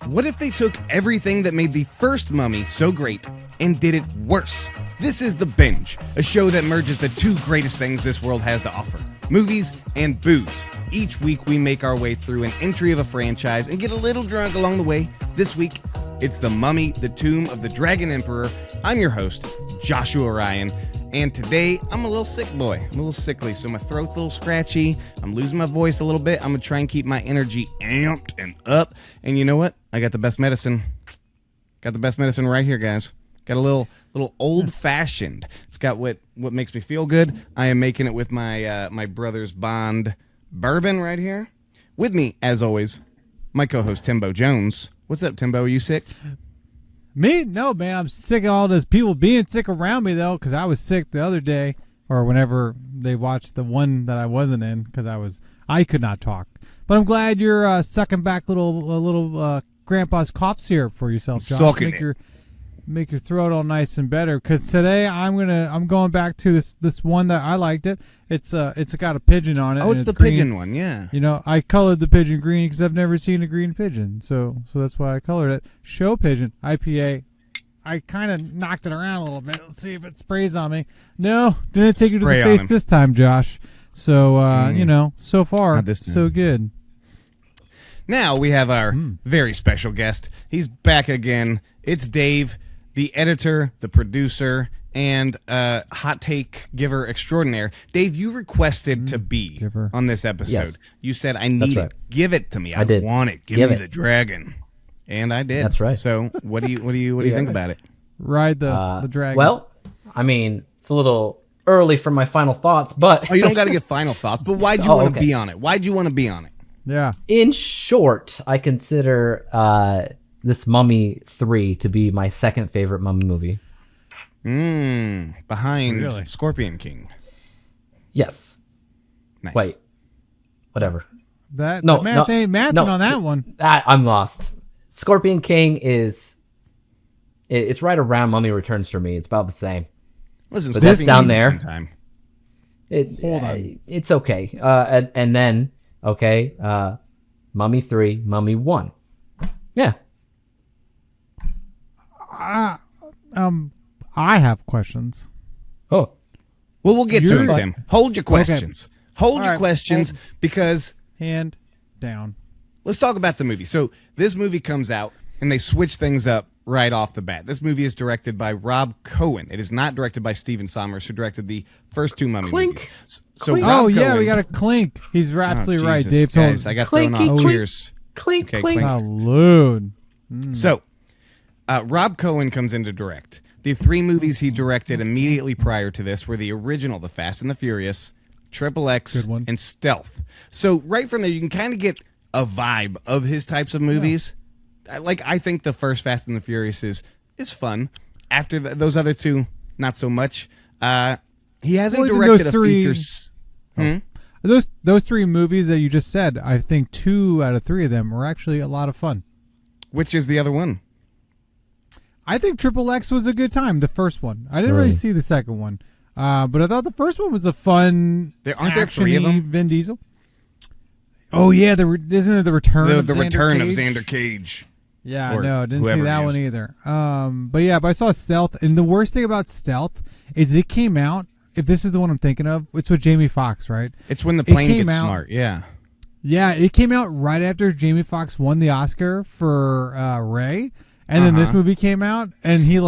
What if they took everything that made the first Mummy so great and did it worse? This is The Binge, a show that merges the two greatest things this world has to offer, movies and booze. Each week we make our way through an entry of a franchise and get a little drunk along the way. This week, it's The Mummy, the Tomb of the Dragon Emperor. I'm your host, Joshua Ryan, and today I'm a little sick boy. I'm a little sickly, so my throat's a little scratchy. I'm losing my voice a little bit. I'm going to try and keep my energy amped and up. And you know what? I got the best medicine. Got the best medicine right here, guys. Got a little old-fashioned. It's got what makes me feel good. I am making it with my my brother's Bond bourbon right here. With me, as always, my co-host Timbo Jones. What's up, Timbo? Are you sick? Me? No, man. I'm sick of all those people being sick around me, though, because I was sick the other day, or whenever they watched the one that I wasn't in, because I could not talk. But I'm glad you're sucking back little grandpa's cough syrup for yourself, Josh. Make your throat all nice and better. Because today I'm going back to this one that I liked it. It's got a pigeon on it. Oh, it's the green. pigeon one, yeah. You know, I colored the pigeon green because I've never seen a green pigeon, so that's why I colored it. Show Pigeon IPA. I kind of knocked it around a little bit. Let's see if it sprays on me. No, didn't take you to the face this time, Josh. So you know, so far so good. Now we have our very special guest. He's back again. It's Dave, the editor, the producer, and hot take giver extraordinaire. Dave, you requested to be on this episode. Yes. You said, I need it. Give it to me. I did. Want it. Give me the dragon. And I did. That's right. So what do you think about it? Ride the dragon. Well, I mean, it's a little early for my final thoughts, but... Oh, you don't got to give final thoughts, but why'd you want to be on it? Why'd you want to be on it? Yeah. In short, I consider this Mummy 3 to be my second favorite Mummy movie. Behind Scorpion King. Yes. Nice. Wait. Whatever. Math ain't mathing on that one. I'm lost. Scorpion King it's right around Mummy Returns for me. It's about the same. Listen, but that's down there. Time. It's okay. And then Mummy 3, Mummy 1. Yeah. I have questions. Oh. Well, we'll get to them, Tim. Hold your questions. Okay. Hold your questions because... Hand down. Let's talk about the movie. So this movie comes out, and they switch things up right off the bat. This movie is directed by Rob Cohen. It is not directed by Stephen Sommers, who directed the first two Mummy movies. So clink. Rob Cohen, we got a clink. He's absolutely right. Jesus, Dave guys, I got thrown off. Cheers. Clink, okay, clink. Salud. So, Rob Cohen comes in to direct. The three movies he directed immediately prior to this were the original, The Fast and the Furious, XXX, and Stealth. So right from there, you can kind of get a vibe of his types of movies. Yeah. I think the first Fast and the Furious is fun. After those other two, not so much. He hasn't directed a feature. Those three movies that you just said, I think 2 out of 3 of them were actually a lot of fun. Which is the other one? I think XXX was a good time, the first one. I didn't really see the second one. But I thought the first one was a fun, aren't there 3 of them? Vin Diesel. Oh, yeah. Isn't it the return of Xander Cage? Yeah, no, didn't see that one either. But I saw Stealth. And the worst thing about Stealth is it came out, if this is the one I'm thinking of, it's with Jamie Foxx, right? It's when the plane gets smart, yeah. Yeah, it came out right after Jamie Foxx won the Oscar for Ray. And then this movie came out, and he,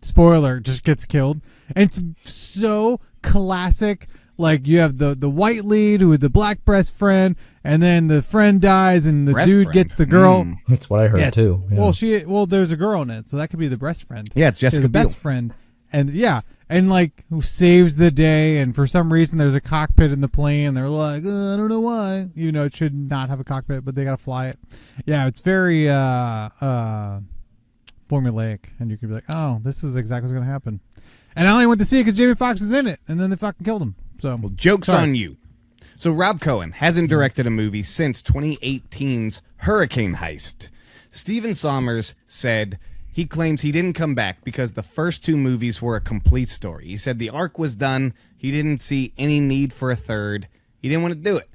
spoiler, just gets killed. And it's so classic. Like, you have the white lead with the black best friend, and then the friend dies, and the dude gets the girl. That's what I heard, too. Yeah. Well, there's a girl in it, so that could be the best friend. Yeah, it's Jessica Biel. The best friend. And, who saves the day, and for some reason there's a cockpit in the plane, and they're like, I don't know why. It should not have a cockpit, but they got to fly it. Yeah, it's very... formulaic, and you could be like, oh, this is exactly what's going to happen. And I only went to see it because Jamie Foxx was in it, and then they fucking killed him. So, well, joke's on you. So Rob Cohen hasn't directed a movie since 2018's Hurricane Heist. Stephen Sommers said he claims he didn't come back because the first 2 movies were a complete story. He said the arc was done. He didn't see any need for a third. He didn't want to do it.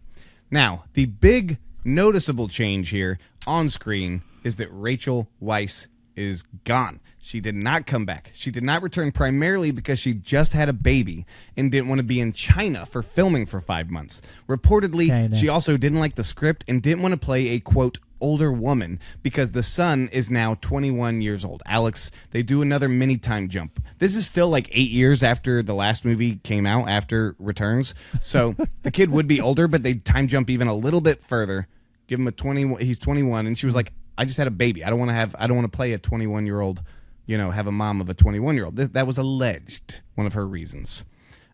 Now, the big noticeable change here on screen is that Rachel Weisz is gone. She did not come back. She did not return primarily because she just had a baby and didn't want to be in China for filming for 5 months. Reportedly, she also didn't like the script and didn't want to play a, quote, older woman because the son is now 21 years old. Alex, they do another mini time jump. This is still like 8 years after the last movie came out, after Returns. So the kid would be older, but they time jump even a little bit further. Give him a 20. He's 21, and she was like, I just had a baby. I don't want to play a 21-year-old, have a mom of a 21-year-old. That was alleged, one of her reasons.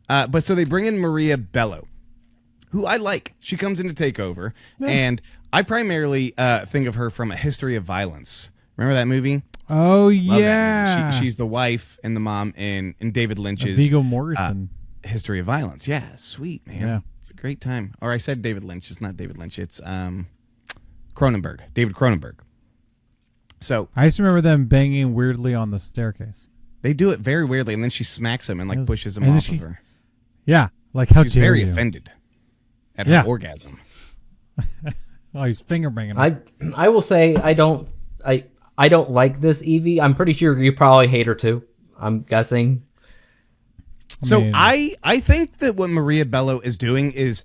But so they bring in Maria Bello, who I like. She comes in to take over, and I primarily think of her from A History of Violence. Remember that movie? Oh, Love yeah. that movie. She's the wife and the mom in David Lynch's Viggo Mortensen. History of Violence. Yeah, sweet, man. Yeah. It's a great time. Or I said David Lynch. It's not David Lynch. It's Cronenberg. David Cronenberg. So I just remember them banging weirdly on the staircase. they do it very weirdly, and then she smacks him and like pushes him off of her. Yeah, like how She's dare very you. offended at her orgasm. Oh, he's finger banging. I will say I don't like this Evie. I'm pretty sure you probably hate her too. I'm guessing. So I think that what Maria Bello is doing is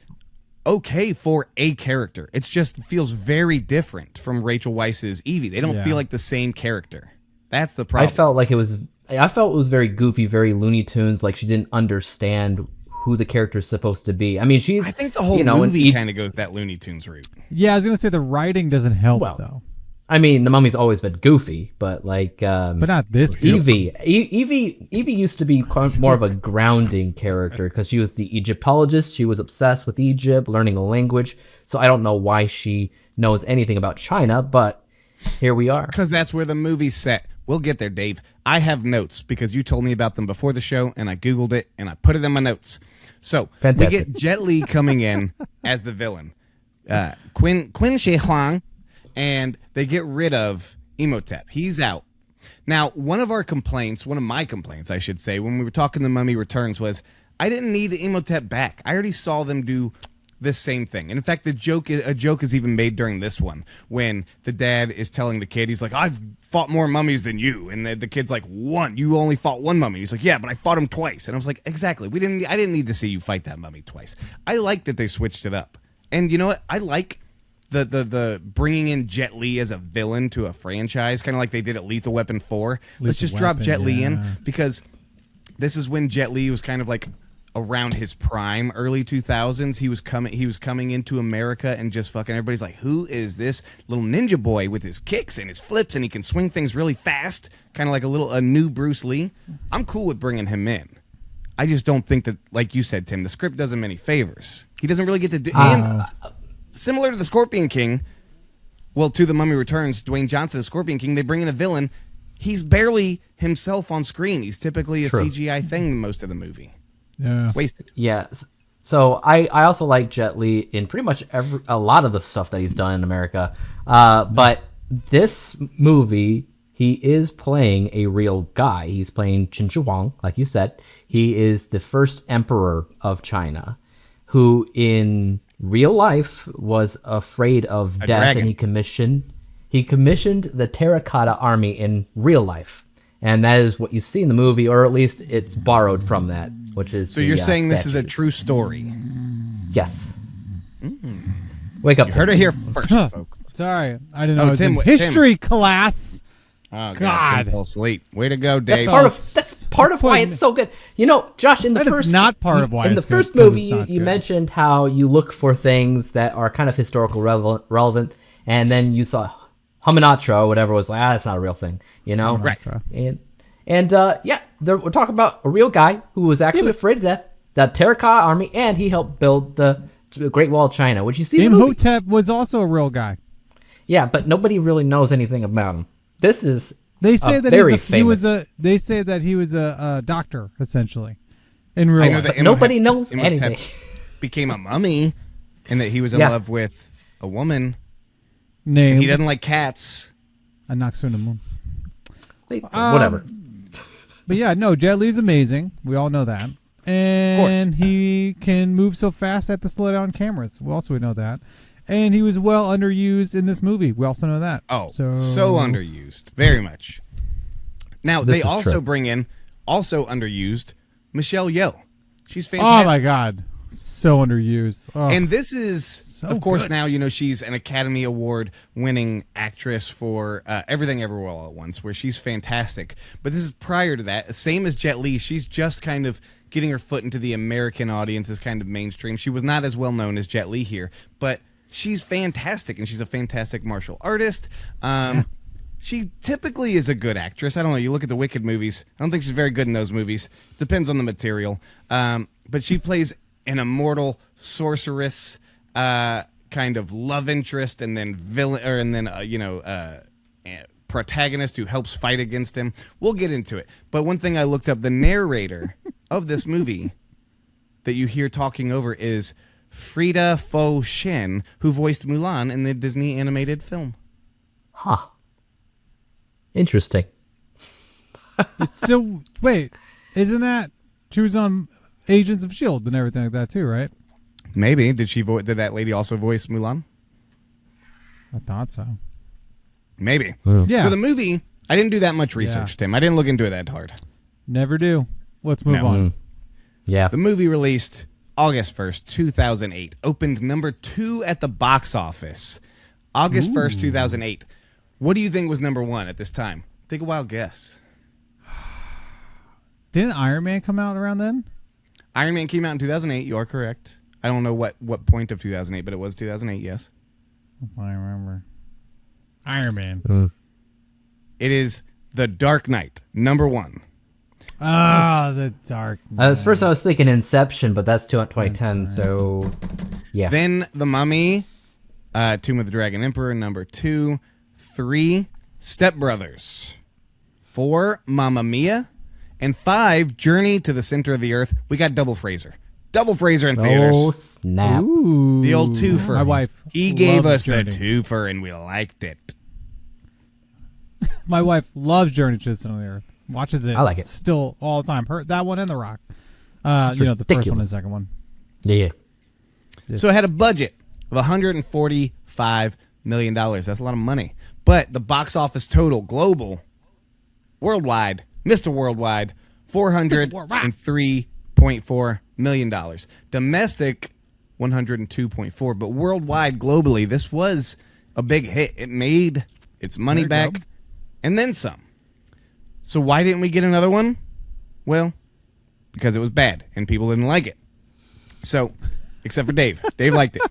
okay for a character. It just feels very different from Rachel Weisz's Evie. They don't feel like the same character. That's the problem. I felt it was very goofy, very Looney Tunes. Like she didn't understand who the character's supposed to be. I mean, I think the whole movie kind of goes that Looney Tunes route. Yeah, I was gonna say the writing doesn't help though. I mean, the Mummy's always been goofy, but but not this. Evie used to be more of a grounding character because she was the Egyptologist. She was obsessed with Egypt, learning a language. So I don't know why she knows anything about China, but here we are. Because that's where the movie's set. We'll get there, Dave. I have notes because you told me about them before the show, and I Googled it, and I put it in my notes. So Fantastic. We get Jet Li coming in as the villain. Qin Shi Huang. And they get rid of Imhotep. He's out. Now, one of my complaints, I should say, when we were talking The Mummy Returns was I didn't need Imhotep back. I already saw them do this same thing. And in fact, a joke is even made during this one when the dad is telling the kid, he's like, I've fought more mummies than you. And the kid's like, one, you only fought one mummy. He's like, yeah, but I fought him twice. And I was like, exactly. I didn't need to see you fight that mummy twice. I like that they switched it up. And you know what? I like the bringing in Jet Li as a villain to a franchise, kind of like they did at Lethal Weapon 4. Let's just drop Jet Li in because this is when Jet Li was kind of like around his prime, early 2000s. He was coming into America and just fucking everybody's like, who is this little ninja boy with his kicks and his flips and he can swing things really fast, kind of like a new Bruce Lee. I'm cool with bringing him in. I just don't think that, like you said, Tim, the script does him any favors. He doesn't really get to do. Similar to the Scorpion King, to The Mummy Returns, Dwayne Johnson, the Scorpion King, they bring in a villain. He's barely himself on screen. He's typically a CGI thing most of the movie. Yeah. Wasted. Yeah. So I also like Jet Li in pretty much a lot of the stuff that he's done in America. But this movie, he is playing a real guy. He's playing Qin Shi Huang, like you said. He is the first emperor of China, who in real life was afraid of death, dragon. and he commissioned the Terracotta Army in real life, and that is what you see in the movie, or at least it's borrowed from that, which is. So you're saying this is a true story? Yes. Wake up! You heard it here first, folks. Sorry, I didn't know. It was Tim, in history class. Oh God. Tim fell asleep. Way to go, Dave. That's part of why it's so good. You know, Josh, in the That first is not part of why in the it's good, first 'cause movie, it's not you good. mentioned how you look for things that are kind of historical relevant, and then you saw Hamanatra or whatever was like, that's not a real thing, you know? Right. And we're talking about a real guy who was actually afraid of death, the Terracotta Army, and he helped build the Great Wall of China, which you see in the movie. Imhotep was also a real guy. Yeah, but nobody really knows anything about him. This is They say that very he was famous. They say that he was a doctor essentially, in real I know life. that But nobody knows Imhotep anything. became a mummy, and that he was in Yeah. love with a woman. Name He doesn't like cats. Anaxunamun. Whatever. But yeah, no, Jet Li's amazing. We all know that. And he can move so fast at the slow down cameras. We know that. And he was well underused in this movie. We also know that. Oh, so underused. Very much. Now, they also true. bring in, also underused, Michelle Yeoh. She's fantastic. Oh, my God. So underused. Oh. And this is, of course, good. now, you know, she's an Academy Award winning actress for Everything Everywhere All at Once, where she's fantastic. But this is prior to that. Same as Jet Li. She's just kind of getting her foot into the American audience as kind of mainstream. She was not as well known as Jet Li here, but she's fantastic, and she's a fantastic martial artist. She typically is a good actress. I don't know. You look at the Wicked movies. I don't think she's very good in those movies. Depends on the material. But she plays an immortal sorceress, kind of love interest, and then villain, and then protagonist who helps fight against him. We'll get into it. But one thing I looked up: the narrator of this movie that you hear talking over is Frida Fo Shen, who voiced Mulan in the Disney animated film. Huh. Interesting. So, wait. Isn't that... She was on Agents of S.H.I.E.L.D. and everything like that, too, right? Maybe. Did that lady also voice Mulan? I thought so. Maybe. Yeah. So the movie, I didn't do that much research, Tim. I didn't look into it that hard. Never do. Let's move on. Yeah. The movie released August 1st, 2008. Opened number 2 at the box office. August 1st, 2008. What do you think was number 1 at this time? Take a wild guess. Didn't Iron Man come out around then? Iron Man came out in 2008. You are correct. I don't know what point of 2008, but it was 2008, yes. I remember. Iron Man. It is The Dark Knight, number 1. Ah, The Dark Knight. First I was thinking Inception, but that's 2010, so yeah. Then The Mummy, Tomb of the Dragon Emperor, number 2. 3, Step Brothers. 4, Mamma Mia. And 5, Journey to the Center of the Earth. We got Double Fraser. Double Fraser in theaters. Oh, snap. Ooh. The old twofer. My wife. He gave us Journey. the twofer, and we liked it. My wife loves Journey to the Center of the Earth. Watches it. I like it. Still all the time. That one and The Rock. The first one and ridiculous. the second one. Yeah. So it had a budget of $145 million. That's a lot of money. But the box office total, global, worldwide, Mr. Worldwide, $403.4 million. Domestic, 102.4. But worldwide, globally, this was a big hit. It made its money back and then some. So why didn't we get another one? Well, because it was bad and people didn't like it. So, except for Dave. Dave liked it.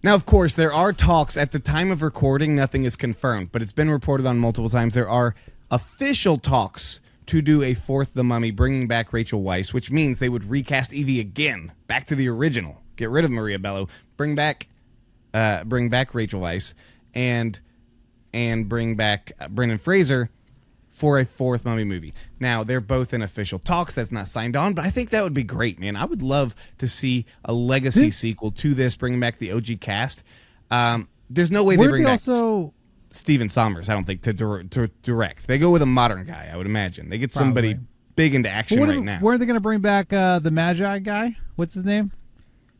Now, of course, there are talks. At the time of recording, nothing is confirmed, but it's been reported on multiple times. There are official talks to do a fourth The Mummy, bringing back Rachel Weisz, which means they would recast Evie again, back to the original. Get rid of Maria Bello, bring back Rachel Weisz, and bring back Brendan Fraser for a fourth Mummy movie. Now, they're both in official talks. That's not signed on, but I think that would be great, man. I would love to see a legacy sequel to this, bringing back the OG cast. There's no way they bring back Steven Sommers, I don't think, to direct. They go with a modern guy, I would imagine. They get somebody big into action right now. Where are they going to bring back the Magi guy? What's his name?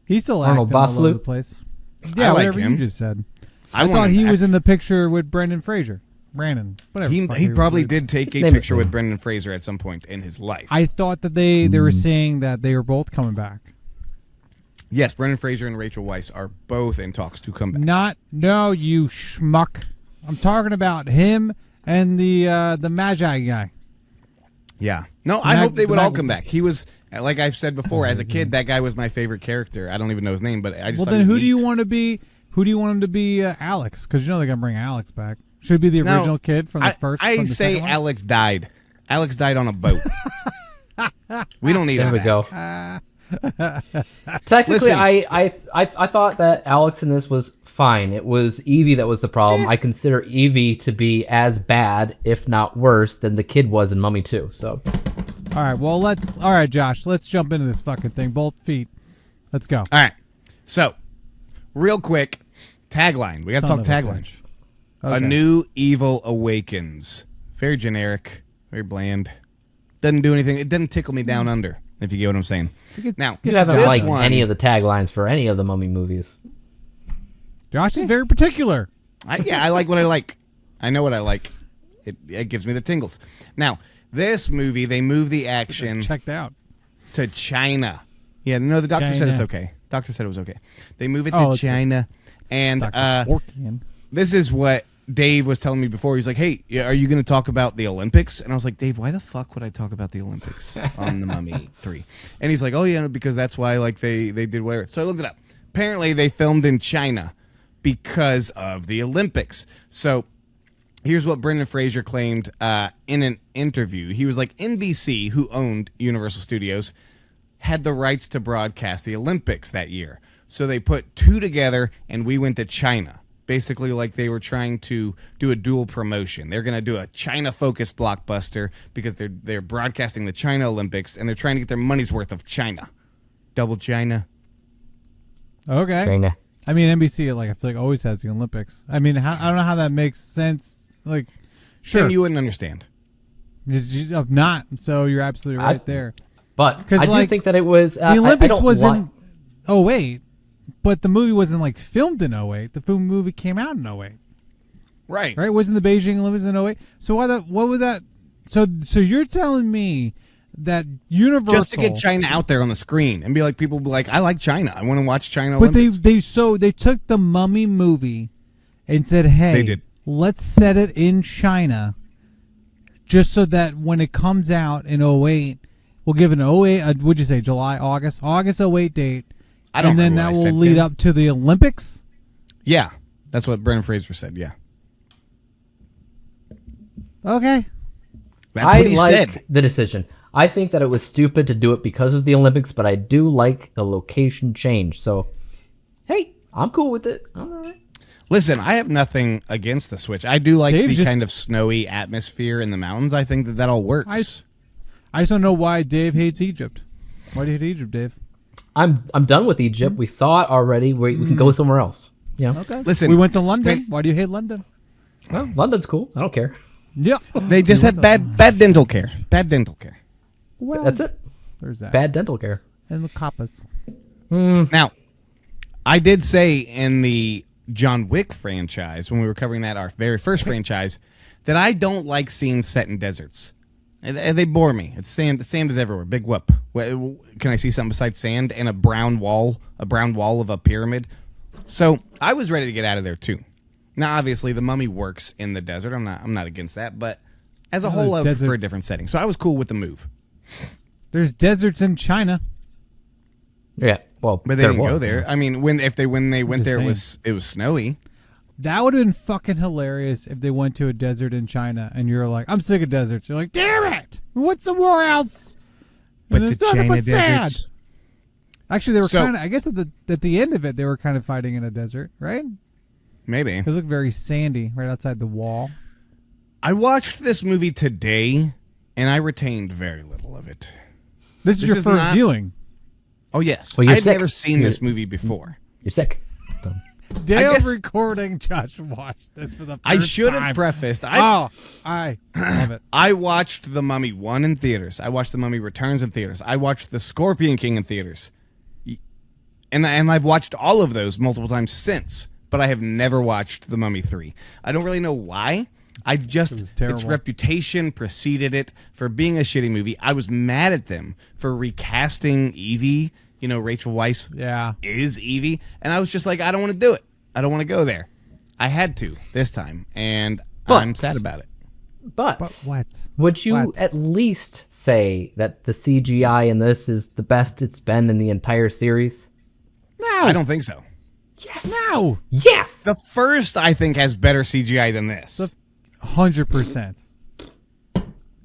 He's still Arnold acting all over the Vosloo? place. Yeah, I like whatever him. you just said. I thought he was in the picture with Brendan Fraser. Brandon, whatever. He probably did take a picture with Brendan Fraser at some point in his life. I thought that they were saying that they were both coming back. Yes, Brendan Fraser and Rachel Weisz are both in talks to come back. No, you schmuck. I'm talking about him and the Magi guy. Yeah. No, I hope they would all come back. He was, like I've said before, as a kid, that guy was my favorite character. I don't even know his name, but I just thought then he was who do you neat. want to be? Who do you want him to be? Alex, because you know they're gonna bring Alex back. Should it be the original kid from the first. I say Alex died. Alex died on a boat. We don't need There him we back. go. Technically, Listen. I thought that Alex in this was fine. It was Evie that was the problem. I consider Evie to be as bad, if not worse, than the kid was in Mummy 2. So, All right, Josh, let's jump into this fucking thing. Both feet. Let's go. All right. So, real quick, tagline. We got to talk Son of a tagline. bitch. A Okay. new evil awakens. Very generic. Very bland. Doesn't do anything. It doesn't tickle me down under, if you get what I'm saying. Now, you haven't this liked one, any of the taglines for any of the Mummy movies. Josh is very particular. I like what I like. I know what I like. It gives me the tingles. Now, this movie, they move the action Checked out. to China. Yeah, no, the doctor said it's okay. Doctor said it was okay. They move it to China. And this is what Dave was telling me before. He's like, hey, are you going to talk about the Olympics? And I was like, Dave, why the fuck would I talk about the Olympics on The Mummy 3? And he's like, oh, yeah, because that's why like they did whatever. So I looked it up. Apparently, they filmed in China because of the Olympics. So here's what Brendan Fraser claimed in an interview. He was like, NBC, who owned Universal Studios, had the rights to broadcast the Olympics that year. So they put two together, and we went to China. Basically, like they were trying to do a dual promotion. They're going to do a China-focused blockbuster because they're broadcasting the China Olympics, and they're trying to get their money's worth of China. Double China. Okay. China. I mean, NBC, like I feel like always has the Olympics. I mean, I don't know how that makes sense. Like, sure, Tim, you wouldn't understand. Not. So you're absolutely right there. But I do think that it was the Olympics was in 2008, but the movie wasn't like filmed in 2008. The movie came out in 2008. Right. Right? Wasn't the Beijing Olympics in 2008? So what was that? So you're telling me that Universal just to get China out there on the screen and be like, people be like, I like China. I want to watch China Olympics. But they took the Mummy movie and said, hey, let's set it in China just so that when it comes out in 2008, we'll give it an 2008, what'd you say, July, August 2008 date. And then that will lead up to the Olympics? Yeah. That's what Brendan Fraser said, yeah. Okay. That's what he said. The decision. I think that it was stupid to do it because of the Olympics, but I do like the location change. So, hey, I'm cool with it. All right. Listen, I have nothing against the switch. I do like the kind of snowy atmosphere in the mountains. I think that all works. I just don't know why Dave hates Egypt. Why do you hate Egypt, Dave? I'm done with Egypt. We saw it already. We can go somewhere else. Yeah. Okay. Listen, we went to London. Why do you hate London? Well, London's cool. I don't care. Yeah. They just have bad dental care. Bad dental care. Well, that's it. There's that. Bad dental care. And the coppas. Now, I did say in the John Wick franchise, when we were covering that, our very first franchise, that I don't like scenes set in deserts. They bore me. It's sand. The sand is everywhere. Big whoop. Can I see something besides sand and a brown wall of a pyramid? So I was ready to get out of there too. Now, obviously, the Mummy works in the desert. I'm not against that, but as a whole, for a different setting. So I was cool with the move. There's deserts in China. Yeah, well, but they didn't go there. I mean, when they went there, it was snowy. That would have been fucking hilarious if they went to a desert in China and you're like, I'm sick of deserts. You're like, damn it! What's somewhere else? But the China deserts. Actually, they were kind of. I guess at the end of it, they were kind of fighting in a desert, right? Maybe. It looked very sandy right outside the wall. I watched this movie today, and I retained very little of it. This is your first viewing. Oh, yes. Well, I've never seen this movie before. You're sick. Day of recording, Josh watched this for the first time. I should have prefaced. I love it. I watched The Mummy 1 in theaters. I watched The Mummy Returns in theaters. I watched The Scorpion King in theaters. And I've watched all of those multiple times since, but I have never watched The Mummy 3. I don't really know why. Its reputation preceded it for being a shitty movie. I was mad at them for recasting Evie. You know, Rachel Weisz is Evie. And I was just like, I don't want to do it. I don't want to go there. I had to this time, and I'm sad about it. But what? Would you at least say that the CGI in this is the best it's been in the entire series? No. I don't think so. Yes. No. Yes. The first, I think, has better CGI than this. 100%.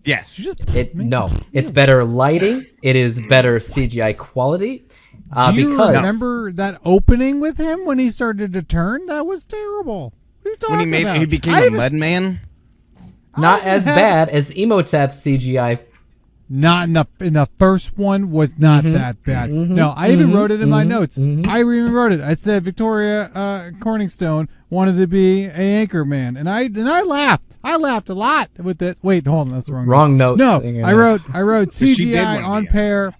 Yes. No. It's better lighting. It is better CGI quality. Do you remember that opening with him when he started to turn? That was terrible. What are you talking about? He became a mud man? Not as bad as Emotep's CGI. Not in the first one was not that bad. No, I even wrote it in my notes. I even wrote it. I said Victoria Corningstone wanted to be a anchor man, and I laughed. I laughed a lot with it. Wait, hold on, that's the wrong notes. No, I wrote CGI on pair.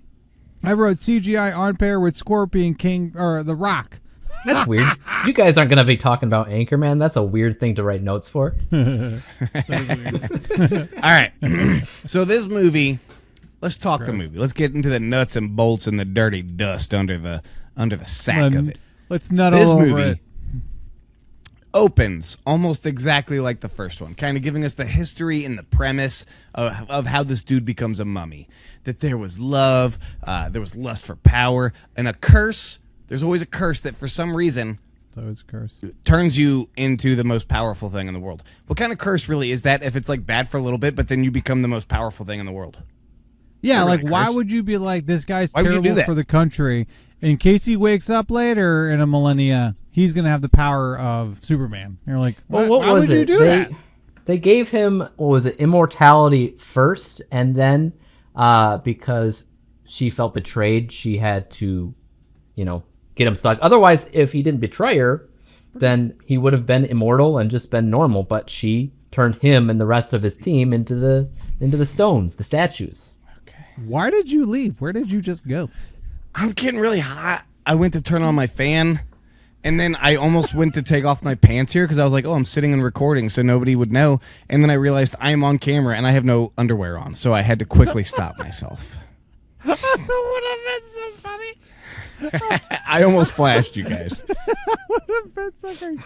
I wrote CGI on pair with Scorpion King or The Rock. That's weird. You guys aren't going to be talking about Anchorman. That's a weird thing to write notes for. All right. So this movie, let's talk the movie. Let's get into the nuts and bolts and the dirty dust under the sack of it. Let's nut This all over movie it. opens almost exactly like the first one, kind of giving us the history and the premise of how this dude becomes a mummy. That there was love, there was lust for power, and a curse. There's always a curse that for some reason So it's a curse. turns you into the most powerful thing in the world. What kind of curse really is that if it's like bad for a little bit, but then you become the most powerful thing in the world? Yeah, Never like gonna why curse. would you be like, this guy's Why would you do terrible that? for the country? In case he wakes up later in a millennia, he's going to have the power of Superman. You're like, Well, why would you do that? They gave him, what was it, immortality first, and then because she felt betrayed, she had to, get him stuck. Otherwise, if he didn't betray her, then he would have been immortal and just been normal. But she turned him and the rest of his team into the stones, the statues. Why did you leave? Where did you just go? I'm getting really hot. I went to turn on my fan, and then I almost went to take off my pants here because I was like, oh, I'm sitting and recording, so nobody would know. And then I realized I am on camera, and I have no underwear on, so I had to quickly stop myself. That would have been so funny. I almost flashed you guys. Would have been so funny.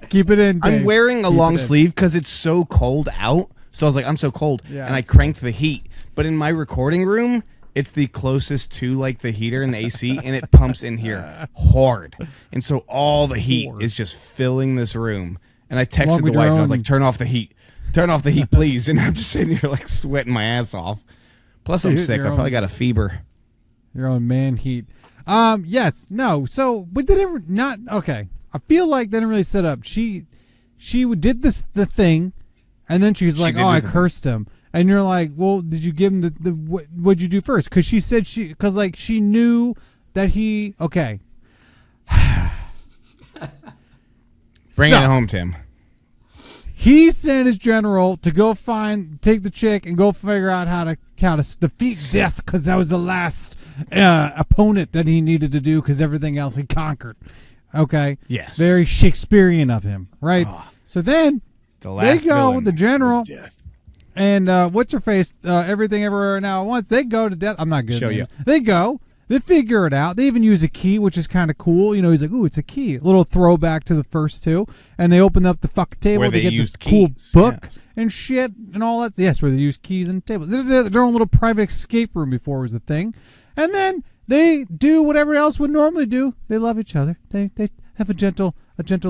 Keep it in, Dave. I'm wearing a Keep long it in. sleeve because it's so cold out. So I was like, I'm so cold. Yeah, and I that's cranked the heat. But in my recording room, it's the closest to like the heater and the AC, and it pumps in here hard. And so all the heat is just filling this room. And I texted Along the with wife, your and I was own- like, turn off the heat. Turn off the heat, please. And I'm just sitting here like sweating my ass off. Plus, I'm Dude, sick. I your probably own- got a fever. Your own man heat. Yes, no. So, but they never not okay. I feel like they didn't really set up. She did the thing, and then she's like, did "Oh, do I the thing. cursed him." And you're like, "Well, did you give him the what'd you do first?" Because she said because like she knew that he okay. Bring So, it home, Tim. He sent his general to go take the chick and go figure out how to defeat death because that was the last opponent that he needed to do because everything else he conquered. Okay. Yes. Very Shakespearean of him, right? So then The last go villain with the general. was death. and what's her face? Everything Everywhere Now at Once. They go to death. I'm not good. Show at you. names. They go. They figure it out. They even use a key, which is kind of cool. He's like, "Ooh, it's a key." A little throwback to the first two. And they open up the fucking table. Where They they get this used cool keys, book yes. and shit and all that. Yes, where they use keys and tables. Their own little private escape room before was a thing. And then they do whatever else would normally do. They love each other. They have a gentle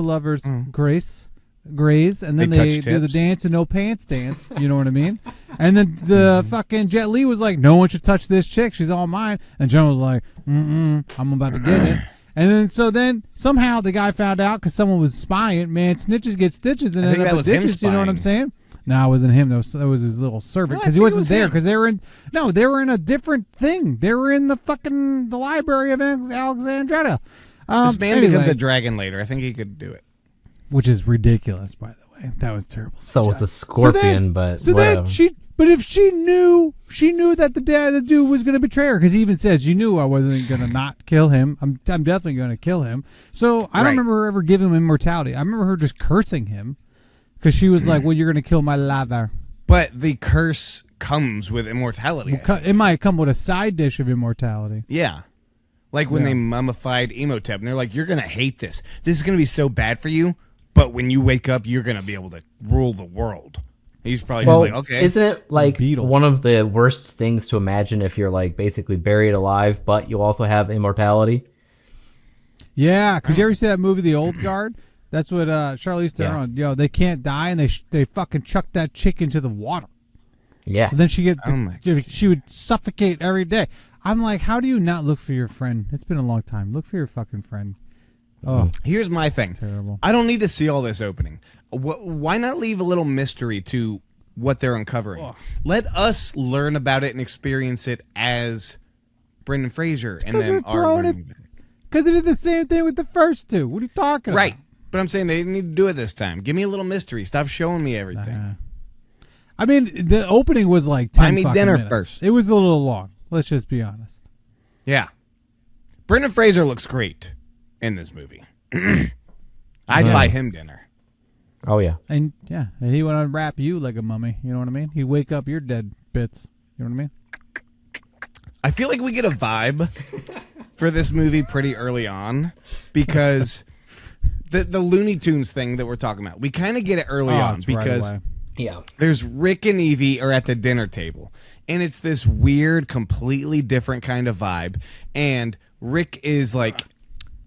lover's grace. Graze, and then They they touch do the tips. dance and no pants dance. You know what I mean? And then the fucking Jet Li was like, "No one should touch this chick. She's all mine." And General was like, I'm about to get it. And then somehow the guy found out because someone was spying. Man, snitches get stitches and I think end that up was with him ditches. You know what I'm spying. saying? No, it wasn't him. That was his little servant No, I because he think it wasn't was there him. because they were in a different thing. They were in the library of Alexandria. This man becomes anyway, a dragon later. I think he could do it. which is ridiculous, by the way. That was terrible. So it's a CGI. scorpion, but So whatever. then if she knew that the dude was going to betray her, because he even says, "You knew I wasn't going to not kill him. I'm definitely going to kill him." So I don't Right. remember her ever giving him immortality. I remember her just cursing him because she was like, "Well, you're going to kill my lover." But the curse comes with immortality. It might come with a side dish of immortality. Yeah. Like when Yeah. they mummified Emotep, and they're like, you're going to hate this. This is going to be so bad for you, but when you wake up, you're going to be able to rule the world. He's probably Well, just like, okay. isn't it like Beatles. one of the worst things to imagine if you're like basically buried alive, but you also have immortality? Yeah, because you ever see that movie, The Old Guard? That's what Charlize Theron. They can't die, and they fucking chuck that chick into the water. Yeah. So then she Oh my she would suffocate every day. I'm like, how do you not look for your friend? It's been a long time. Look for your fucking friend. Oh, Here's my thing. terrible. I don't need to see all this opening. Why not leave a little mystery to what they're uncovering? Let us learn about it and experience it as Brendan Fraser and 'Cause them they're are throwing learning. Because they did the same thing with the first two. What are you talking Right. about? But I'm saying they didn't need to do it this time. Give me a little mystery. Stop showing me everything. I mean, the opening was like 10 Buy me fucking dinner minutes. first. It was a little long. Let's just be honest. Yeah. Brendan Fraser looks great in this movie. I'd Yeah. buy him dinner. Oh yeah. And he would unwrap you like a mummy. You know what I mean? He'd wake up your dead bits. You know what I mean? I feel like we get a vibe for this movie pretty early on because the Looney Tunes thing that we're talking about, we kind of get it early on it's right because away. Yeah. there's Rick and Evie are at the dinner table, and it's this weird, completely different kind of vibe, and Rick is like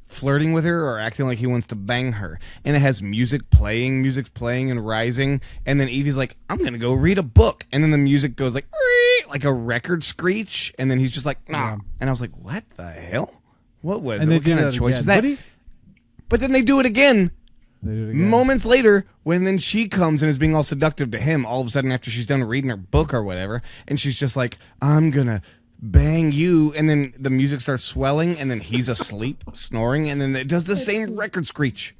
flirting with her or acting like he wants to bang her, and it has music's playing and rising, and then Evie's like, I'm gonna go read a book, and then the music goes like a record screech, and then he's just like, nah. Yeah. And I was like, what the hell? What was And it? they What did kind of it choice is again. that? But then they do it again moments later when then she comes and is being all seductive to him all of a sudden after she's done reading her book or whatever, and she's just like, I'm gonna bang you, and then the music starts swelling, and then he's asleep snoring, and then it does the same record screech.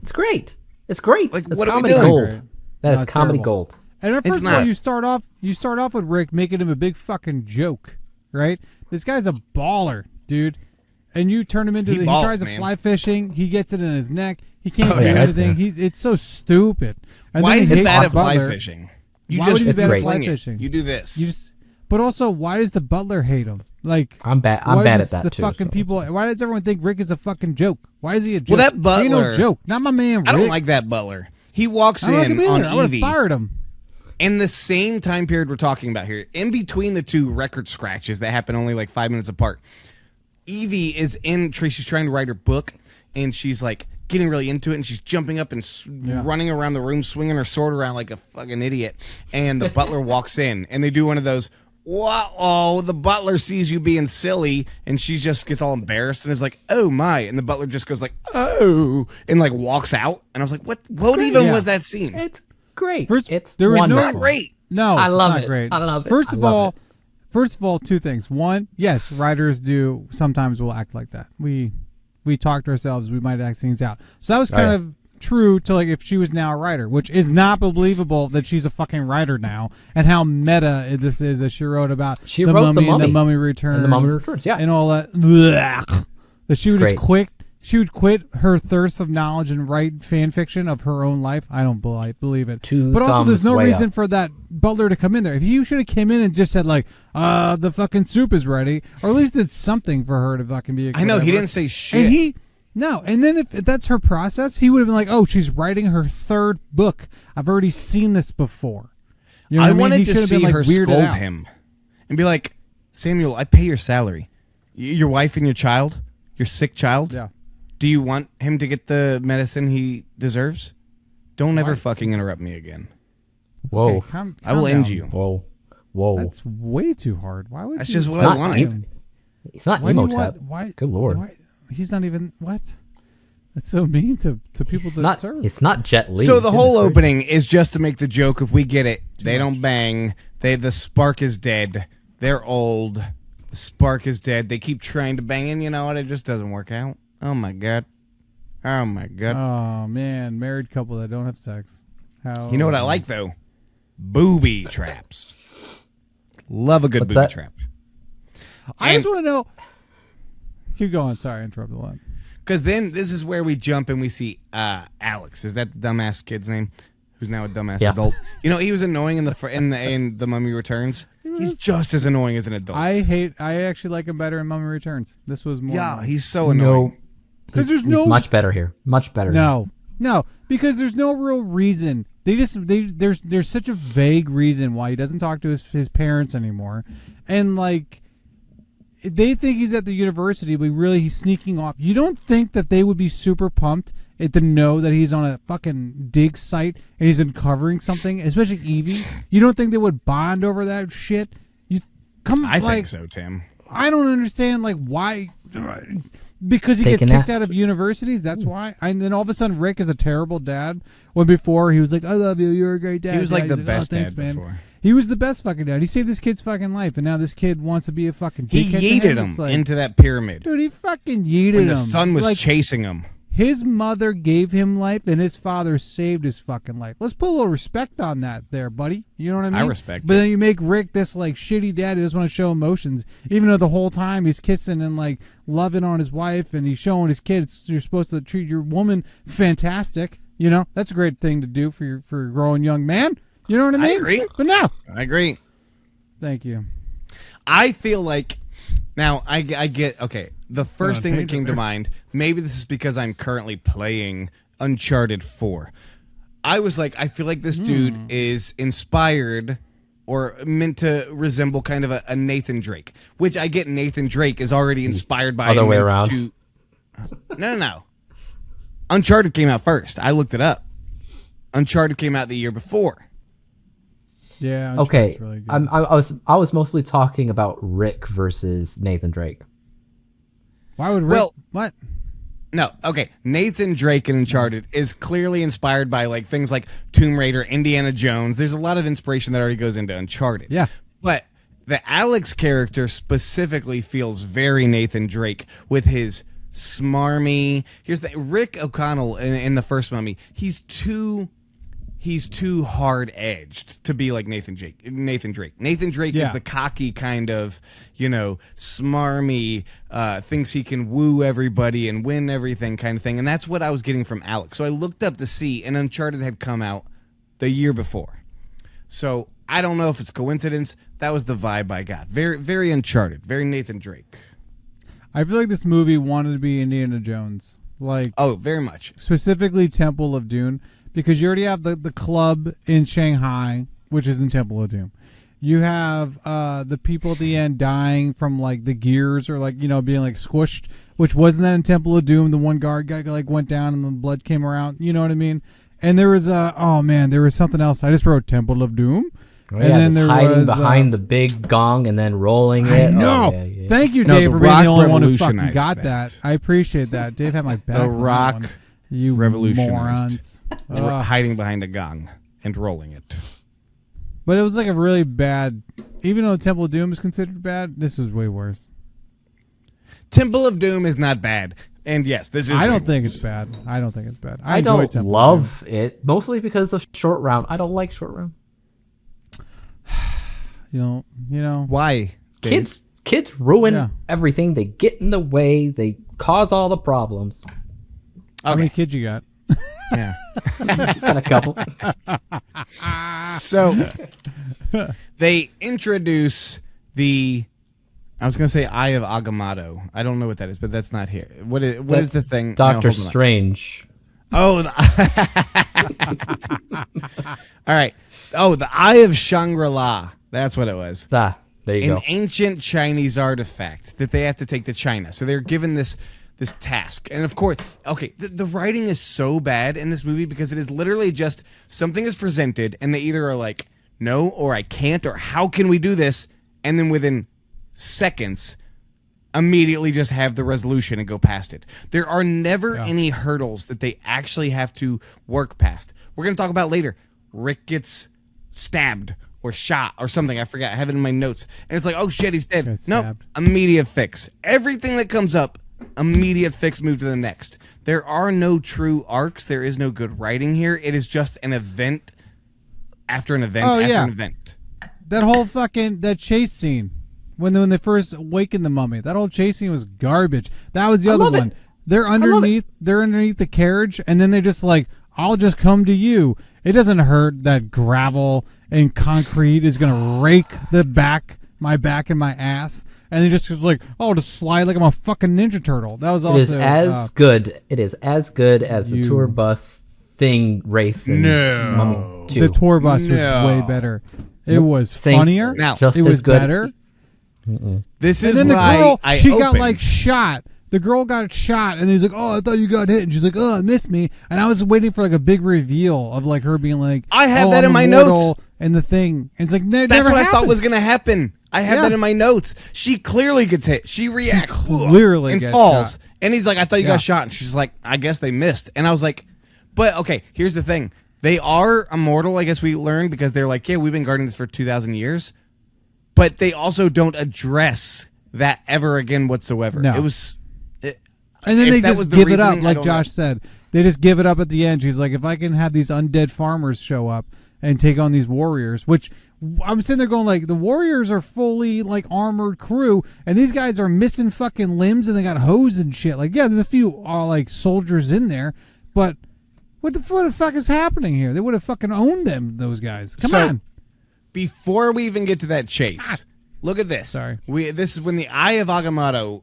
It's great. It's great. Like, That's what are we comedy doing? gold. Great. That is That's comedy terrible. gold. And It's first of all, not. you start off with Rick making him a big fucking joke, right? This guy's a baller, dude. And you turn him into he balls, tries to man. fly fishing. He gets it in his neck. He can't do yeah. anything. It's so stupid. And Why then is he he hates bad at his fly butler. fishing? You Why just would he be bad at great. fly fling it. fishing? You do this. But also, why does the butler hate him? Like, I'm bad why at does that the too. fucking so. people? Why does everyone think Rick is a fucking joke? Why is he a joke? Well, that He ain't butler- no joke. Not my man. Rick. I don't like that butler. He walks I don't like him in either. on I would have Evie fired him. in the same time period we're talking about here, in between the two record scratches that happen only like 5 minutes apart. Evie is in Tracy's trying to write her book, and she's like getting really into it, and she's jumping up and running around the room, swinging her sword around like a fucking idiot. And the butler walks in, and they do one of those, whoa, the butler sees you being silly, and she just gets all embarrassed and is like, oh my, and the butler just goes like, oh, and like walks out. And I was like, what even Yeah. was that scene? It's great. First, it's there was no- wonderful. Great. No, I love it's not it. Great. I love it. First I of love all, two things. One, yes, writers do sometimes will act like that. We talk to ourselves. We might act things out. So that was kind of true to like if she was now a writer, which is not believable that she's a fucking writer now, and how meta this is that she wrote about She the wrote mummy The and the Mummy. mummy returns And The Mummy Returns, yeah. and all that. Blech. That she would It's just quit. She would quit her thirst of knowledge and write fan fiction of her own life. I don't believe it. Two But also, there's thumbs no way reason up. for that butler to come in there. If you should have came in and just said like, the fucking soup is ready, or at least did something for her to fucking be. I know, he whatever. didn't say shit. And and then if that's her process, he would have been like, oh, she's writing her third book. I've already seen this before. You know what I mean? He wanted to should have see been, like, her weirded scold out. him and be like, Samuel, I pay your salary. Your wife and your child, your sick child. Yeah. Do you want him to get the medicine he deserves? Don't ever fucking interrupt me again. Whoa. Okay, calm I will end down. you. Whoa. That's way too hard. Why would That's you just say what I not wanted. even- It's not Why do you Emotep. want- why? Good Lord. Why, he's not even what? That's so mean to people It's that not, serve. it's not Jet Li. So the whole Goodness opening is just to make the joke. If we get it, they don't bang. The spark is dead. They're old. The spark is dead. They keep trying to bang, and you know what? It just doesn't work out. Oh my god. Oh my god. Oh man, married couple that don't have sex. How? You know what I like though? Booby traps. Love a good What's booby that? trap. I just want to know. Keep going. Sorry, I interrupted a lot. Because then this is where we jump and we see Alex. Is that the dumbass kid's name? Who's now a dumbass Yeah. adult? You know, he was annoying in the Mummy Returns. He's just as annoying as an adult. I actually like him better in Mummy Returns. This was more. Yeah, he's so No. annoying. because there's He's no much better here. Much better. no, because there's no real reason. There's such a vague reason why he doesn't talk to his parents anymore, and like they think he's at the university, but really he's sneaking off. You don't think that they would be super pumped to know that he's on a fucking dig site and he's uncovering something, especially Evie? You don't think they would bond over that shit? I think so, Tim. I don't understand, like, why. Because he Taking gets kicked that. out of universities, that's why. And then all of a sudden, Rick is a terrible dad. When before he was like, "I love you, you're a great dad." He was like He's the "Oh, best thanks, dad man." before. He was the best fucking dad. He saved this kid's fucking life, and now this kid wants to be a fucking He dickhead to yeeted him. him It's like, into that pyramid dude, he fucking yeeted when him. the sun was like, chasing him. His mother gave him life, and his father saved his fucking life. Let's put a little respect on that there, buddy. You know what I mean? I respect But it. then you make Rick this, like, shitty dad who doesn't want to show emotions, even though the whole time he's kissing and, like, loving on his wife, and he's showing his kids you're supposed to treat your woman fantastic. You know? That's a great thing to do for your growing young man. You know what I mean? I agree. But no. I agree. Thank you. I feel like now I get okay. The first thing that came to mind, maybe this is because I'm currently playing Uncharted 4. I was like, I feel like this dude is inspired or meant to resemble kind of a Nathan Drake, which I get Nathan Drake is already inspired by. Other way around. No. Uncharted came out first. I looked it up. Uncharted came out the year before. Yeah. Okay, Really good. I was mostly talking about Rick versus Nathan Drake. Why would Rick? Well- What? No, okay. Nathan Drake in Uncharted is clearly inspired by like things like Tomb Raider, Indiana Jones. There's a lot of inspiration that already goes into Uncharted. Yeah. But the Alex character specifically feels very Nathan Drake with his smarmy. Here's the Rick O'Connell in the first Mummy. He's too hard edged to be like Nathan Drake. Nathan Drake is Yeah. the cocky kind of, smarmy, thinks he can woo everybody and win everything kind of thing. And that's what I was getting from Alex. So I looked up to see, and Uncharted had come out the year before. So I don't know if it's coincidence. That was the vibe I got. Very, very Uncharted. Very Nathan Drake. I feel like this movie wanted to be Indiana Jones. Like, Oh, very much. specifically Temple of Doom, because you already have the club in Shanghai, which is in Temple of Doom. You have the people at the end dying from like the gears or like being like squished, which wasn't that in Temple of Doom. The one guard guy like went down and the blood came around. You know what I mean? And there was there was something else. I just wrote Temple of Doom. Oh, And yeah, then just there hiding was, behind the big gong and then rolling it. I know. Oh, yeah. Thank you, No, Dave, The for being Rock the only one who fucking revolutionized got that. that. I appreciate that. Dave had my back. The on that Rock one. You revolutionized. morons. Hiding behind a gong and rolling it. But it was like a really bad. Even though Temple of Doom is considered bad, this was way worse. Temple of Doom is not bad. And yes, this is. I don't way think worse. it's bad. I don't think it's bad. I enjoy don't Temple of love it, mostly because of Short Round. I don't like Short Round. Doom. You know. Why? Dave? Kids ruin Yeah. everything. They get in the way. They cause all the problems. How many Okay. kids you got? Yeah. Got a couple. So they introduce the. I was going to say Eye of Agamotto. I don't know what that is, but that's not here. What is the thing? No, Doctor hold on. Strange. Oh. All right. Oh, the Eye of Shangri-La. That's what it was. Ah, there you An go. ancient Chinese artifact that they have to take to China. So they're given this task. And of course, okay, the writing is so bad in this movie because it is literally just something is presented and they either are like, no, or I can't, or how can we do this? And then within seconds, immediately just have the resolution and go past it. There are never any hurdles that they actually have to work past. We're going to talk about later. Rick gets stabbed or shot or something. I forgot. I have it in my notes. And it's like, oh shit, he's dead. Got No, stabbed. immediate fix. Everything that comes up, immediate fix, move to the next. There are no true arcs. There is no good writing here. It is just an event after an event after an event. That whole fucking chase scene when they first awakened the mummy. That whole chase scene was garbage. That was the I other love it. one. They're love it. underneath. They're underneath the carriage, and then they're just like, "I'll just come to you." It doesn't hurt that gravel and concrete is gonna rake my back and my ass, and they just like, "Oh, just slide like I'm a fucking Ninja Turtle." That was It also is as good. It is as good as the You- tour bus thing race in No. Mummy 2. the tour bus was No. way better. It was Same- funnier. Now, just it as was good. better. This And is then the why girl, I she opened. got like shot. The girl got shot, and he's like, "Oh, I thought you got hit," and she's like, "Oh, I missed me." And I was waiting for like a big reveal of like her being like, I have "Oh, that I'm in my immortal," notes. and the thing. And it's like, That's never what I thought happened. was going to happen. I have Yeah. that in my notes. She clearly gets hit. She reacts clearly and gets falls. shot. And he's like, I thought you Yeah. got shot. And she's like, I guess they missed. And I was like, but okay, here's the thing. They are immortal, I guess we learned, because they're like, yeah, we've been guarding this for 2,000 years. But they also don't address that ever again whatsoever. No. It was... And then If they that was just the give it up, reasoning, I like don't Josh said. They just give it up at the end. She's like, if I can have these undead farmers show up and take on these warriors, which I'm sitting there going like, the warriors are fully like armored crew, and these guys are missing fucking limbs and they got hose and shit. Like, yeah, there's a few like soldiers in there, but what the fuck is happening here? They would have fucking owned them, those guys. Come on. Before we even get to that chase, look at this. Sorry. This is when the Eye of Agamotto,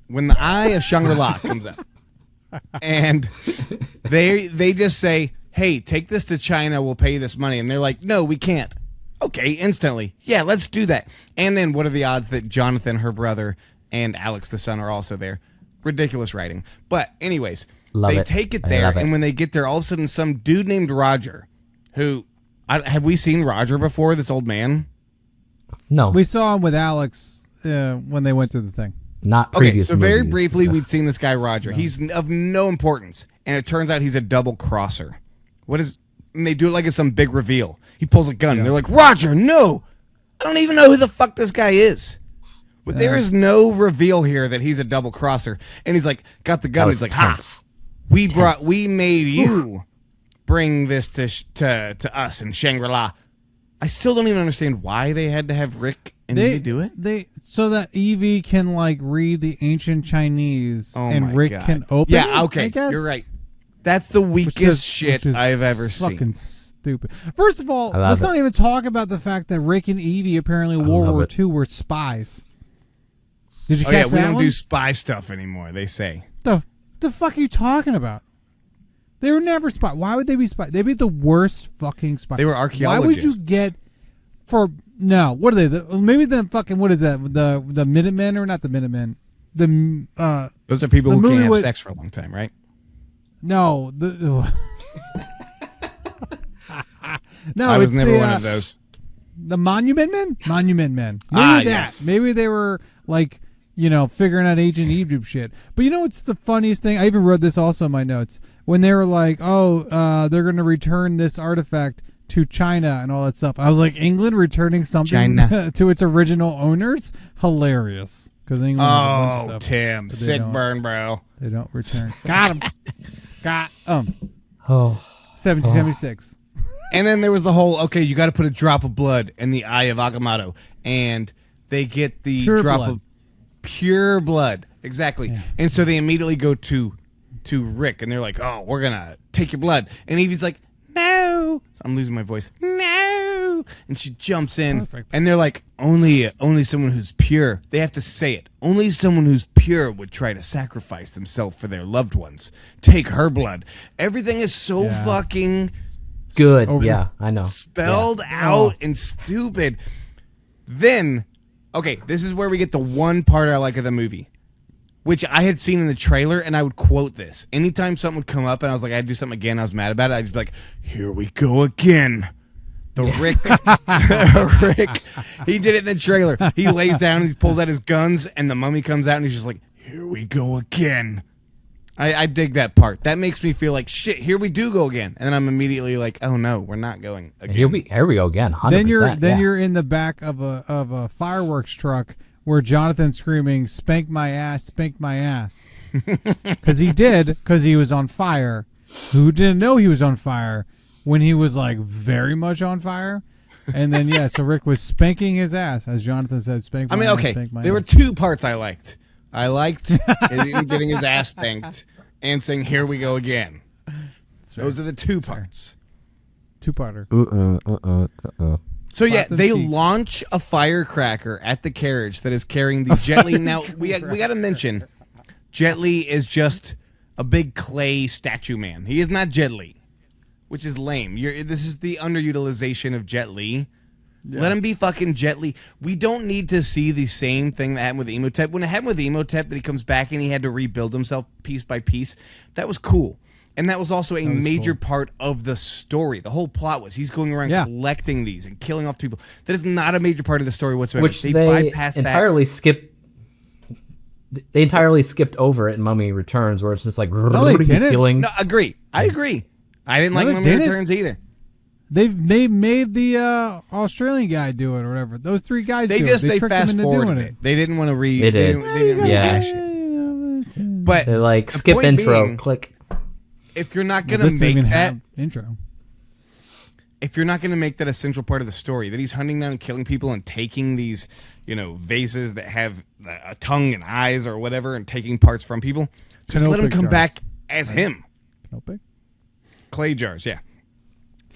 when the Eye of Shangri-La comes out. And they just say, hey, take this to China, we'll pay you this money. And they're like, no, we can't. Okay, instantly. Yeah, let's do that. And then what are the odds that Jonathan, her brother, and Alex, the son, are also there? Ridiculous writing. But anyways, they take it there, and when they get there, all of a sudden some dude named Roger, who, have we seen Roger before, this old man? No. We saw him with Alex when they went through the thing. Not previous Okay, so very movies. briefly, we'd seen this guy, Roger. He's of no importance, and it turns out he's a double crosser. And they do it like it's some big reveal. He pulls a gun, and they're like, Roger, no! I don't even know who the fuck this guy is. But there is no reveal here that he's a double crosser. And he's like, got the gun, he's like, tense. we made you bring this to us in Shangri-La. I still don't even understand why they had to have Rick and Evie do it. So that Evie can like read the ancient Chinese and Rick can open it. Yeah, okay, I guess? you're right. That's the weakest shit I've ever fucking seen. Stupid. First of all, let's not even talk about the fact that Rick and Evie apparently in World War II were spies. Did you catch that we don't one? do spy stuff anymore, they say. The fuck are you talking about? They were never spies. Why would they be spies? They'd be the worst fucking spies. They were archaeologists. Why would you get what are they? Maybe the fucking, what is that? The Minutemen, or not the Minutemen? Those are people who can't have sex for a long time, right? No, no, I was never one of those. The Monument Men. Maybe yes. Maybe they were like, figuring out ancient Egypt shit. But what's the funniest thing? I even wrote this also in my notes. When they were like, they're going to return this artifact to China and all that stuff. I was like, England returning something to its original owners? Hilarious. Because England has a bunch of stuff, Tim, sick burn, bro. They don't return. Got him. 1776. And then there was the whole, you got to put a drop of blood in the Eye of Agamotto. And they get the of pure blood. Exactly. Yeah. And so they immediately go to Rick, and they're like, we're going to take your blood. And Evie's like, no. I'm losing my voice. No. And she jumps in. Perfect. And they're like, only someone who's pure. They have to say it. Only someone who's pure would try to sacrifice themselves for their loved ones. Take her blood. Everything is so fucking good. Yeah, I know. Spelled out and stupid. Then, this is where we get the one part I like of the movie, which I had seen in the trailer, and I would quote this. Anytime something would come up and I was like, I'd do something again, I was mad about it, I'd just be like, here we go again. Rick, he did it in the trailer. He lays down and he pulls out his guns, and the mummy comes out, and he's just like, here we go again. I dig that part. That makes me feel like, shit, here we do go again. And then I'm immediately like, oh no, we're not going again. Here we go again, 100%. Then you're in the back of a fireworks truck where Jonathan's screaming, spank my ass, because he was on fire. Who didn't know he was on fire when he was like very much on fire? And then so Rick was spanking his ass, as Jonathan said, spank my ass, spank my there ass. were two parts I liked. I liked him getting his ass spanked and saying, here we go again. Those are the two parts. Two-parter. So they launch a firecracker at the carriage that is carrying the Jet Li. Now, we got to mention, Jet Li is just a big clay statue man. He is not Jet Li, which is lame. This is the underutilization of Jet Li. Yeah. Let him be fucking Jet Li. We don't need to see the same thing that happened with Imhotep. When it happened with Imhotep, that he comes back and he had to rebuild himself piece by piece, that was cool. And that was also a major part of the story. The whole plot was he's going around collecting these and killing off people. That is not a major part of the story whatsoever. Which they entirely skipped. They entirely skipped over it in Mummy Returns, where it's just like healing. No, agree. I agree. I didn't like Mummy Returns either. They made the Australian guy do it or whatever. Those three guys they fast forwarded it. They didn't want to read. They did. They didn't rehash it. But They like the skip point intro, being, click. if you're not Well, gonna this make even that, have intro. if you're not gonna make that a central part of the story, that he's hunting down and killing people and taking these, vases that have a tongue and eyes or whatever, and taking parts from people, just let him Canopic come jars. back as him. Canopic? Clay jars, yeah.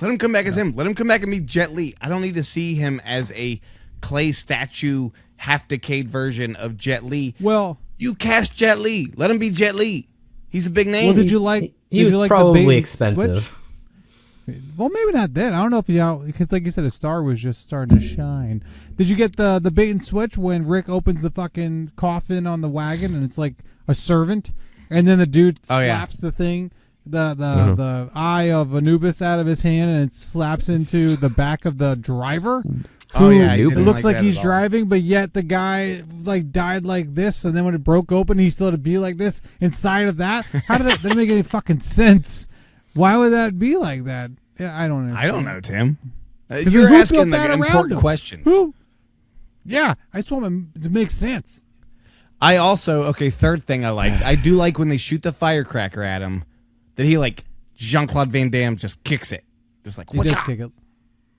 Let him come back as him. Let him come back and meet Jet Li. I don't need to see him as a clay statue, half-decayed version of Jet Li. Well, You cast Jet Li. Let him be Jet Li. He's a big name. well, did you like? He did was you like the probably bait and expensive. switch? Well, maybe not that. I don't know if because like you said, his star was just starting to shine. Did you get the bait and switch when Rick opens the fucking coffin on the wagon and it's like a servant, and then the dude slaps the thing, the eye of Anubis out of his hand, and it slaps into the back of the driver. Oh yeah, It It looks like that he's at all. driving, but yet the guy like died like this, and then when it broke open, he still had to be like this inside of that. How did that? That didn't make any fucking sense. Why would that be like that? Yeah, I don't know. I don't know, Tim. 'Cause You're who asking built the that around important him? questions. Who? Yeah, I just want him to make sense. I also, third thing I liked. I do like when they shoot the firecracker at him, that he like Jean-Claude Van Damme just kicks it. Just like, He does whatcha? kick it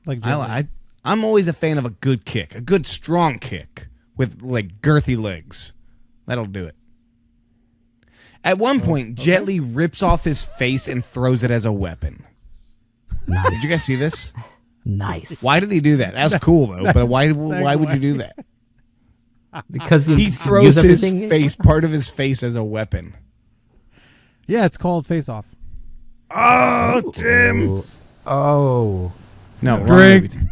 like Jet Li. I'm always a fan of a good kick, a good strong kick with like girthy legs. That'll do it. At one point, Jet Li rips off his face and throws it as a weapon. Nice. Did you guys see this? Nice. Why did he do that? That was cool though. But why would you do that? Because you He throws use his everything. face, part of his face, as a weapon. Yeah, it's called Face Off. Oh, Tim. Oh. No, wrong Drink. movie, Tim.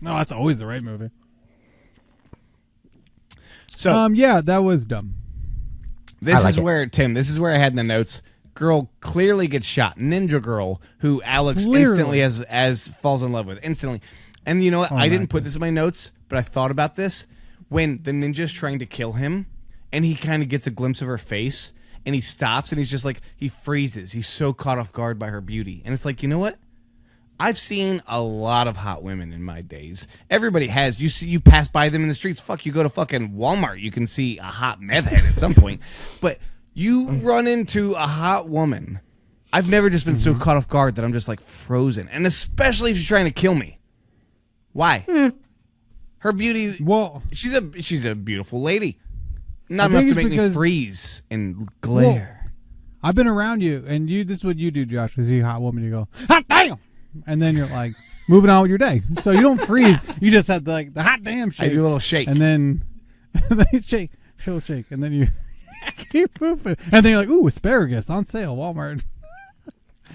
No, that's always the right movie. So Yeah, that was dumb. this I like is it. where, Tim, this is where I had in the notes. Girl clearly gets shot. Ninja girl, who Alex Clearly. instantly as falls in love with. Instantly. And you know what? I didn't put this in my notes, but I thought about this. When the ninja's trying to kill him, and he kind of gets a glimpse of her face, and he stops, and he's just like, he freezes. He's so caught off guard by her beauty. And it's like, you know what? I've seen a lot of hot women in my days. Everybody has. You pass by them in the streets. Fuck, you go to fucking Walmart, you can see a hot meth head at some point. But you run into a hot woman. I've never just been so caught off guard that I'm just like frozen. And especially if she's trying to kill me. Why? Her beauty. Well, She's a beautiful lady. Not I enough think to it's make me because- freeze and glare. I've been around you, and this is what you do, Josh. You see a hot woman, you go, hot damn, and then you're like moving on with your day. So you don't freeze. You just have the hot damn shake. I do a little shake. and then you shake, and then you keep moving, and then you're like, ooh, asparagus on sale, Walmart.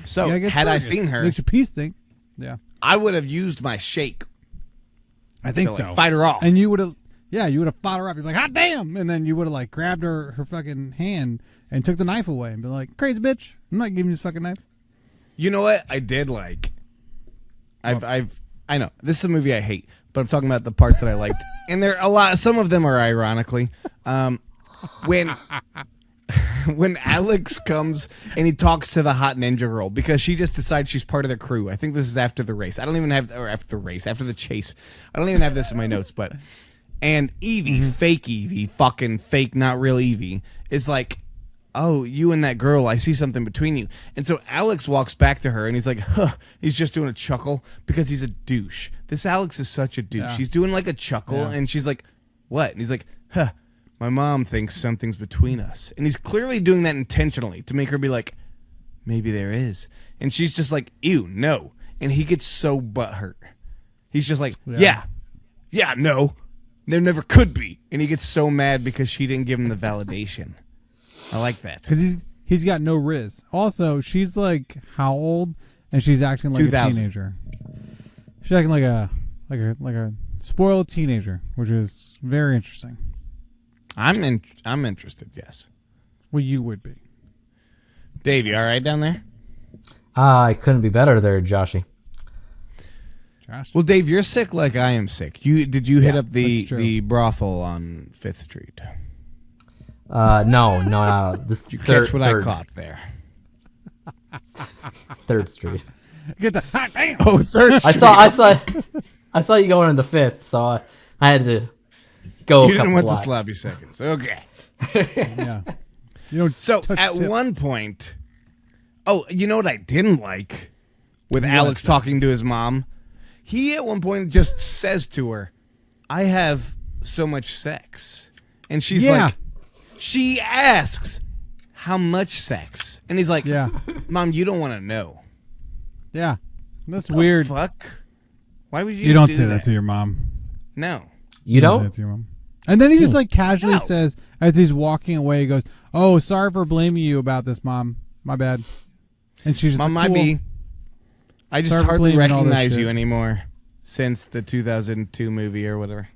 So Yeah, get had I asparagus. seen her, makes your peace stink. Yeah, I would have used my shake I think to so. like, fight her off. And you would have, you would have fought her up. You'd be like, hot damn, and then you would have like grabbed her fucking hand and took the knife away and be like, crazy bitch, I'm not giving you this fucking knife. You know what? I did like. I know this is a movie I hate, but I'm talking about the parts that I liked, and there are a lot. Some of them are ironically. When Alex comes and he talks to the hot ninja girl because she just decides she's part of the crew. I think this is after the race. I don't even have, or after the race, after the chase. I don't even have this in my notes, but and Evie, fake Evie, fucking fake, not real Evie, is like, oh, you and that girl, I see something between you. And so Alex walks back to her and he's like, huh, he's just doing a chuckle because he's a douche. This Alex is such a douche. Yeah. He's doing like a chuckle Yeah. and she's like, what? And he's like, huh, my mom thinks something's between us. And he's clearly doing that intentionally to make her be like, maybe there is. And she's just like, ew, no. And he gets so butthurt. He's just like, yeah, no, there never could be. And he gets so mad because she didn't give him the validation. I like that. Because he's got no riz. Also, she's like how old? And she's acting like a 2000. teenager. She's acting like a spoiled teenager, which is very interesting. I'm interested, yes. Well, you would be. Dave, you all right down there? I couldn't be better there, Joshy. Josh. Well, Dave, you're sick like I am sick. Did you hit Yeah, up the that's true. the brothel on 5th Street? No. Just Did you third, catch what I caught there? 3rd Street. Get the hot damn. Oh, 3rd Street. I saw you going in the 5th, so I had to go. You a couple didn't want blocks. the sloppy seconds. Okay. Yeah. You don't So touch at tips. one point, you know what I didn't like with What? Alex talking to his mom? He at one point just says to her, "I have so much sex," and she's Yeah. like, she asks, "How much sex?" And he's like, Yeah. "Mom, you don't want to know." Yeah. That's The weird. fuck? Why would you? You don't do say that to your mom. No. You say don't? that to your mom. And then he just like casually No. says, as he's walking away, he goes, "Oh, sorry for blaming you about this, Mom. My bad." And she's just Mom like, might "Cool." be. I just Sorry for hardly blaming all this recognize shit. you anymore since the 2002 movie or whatever.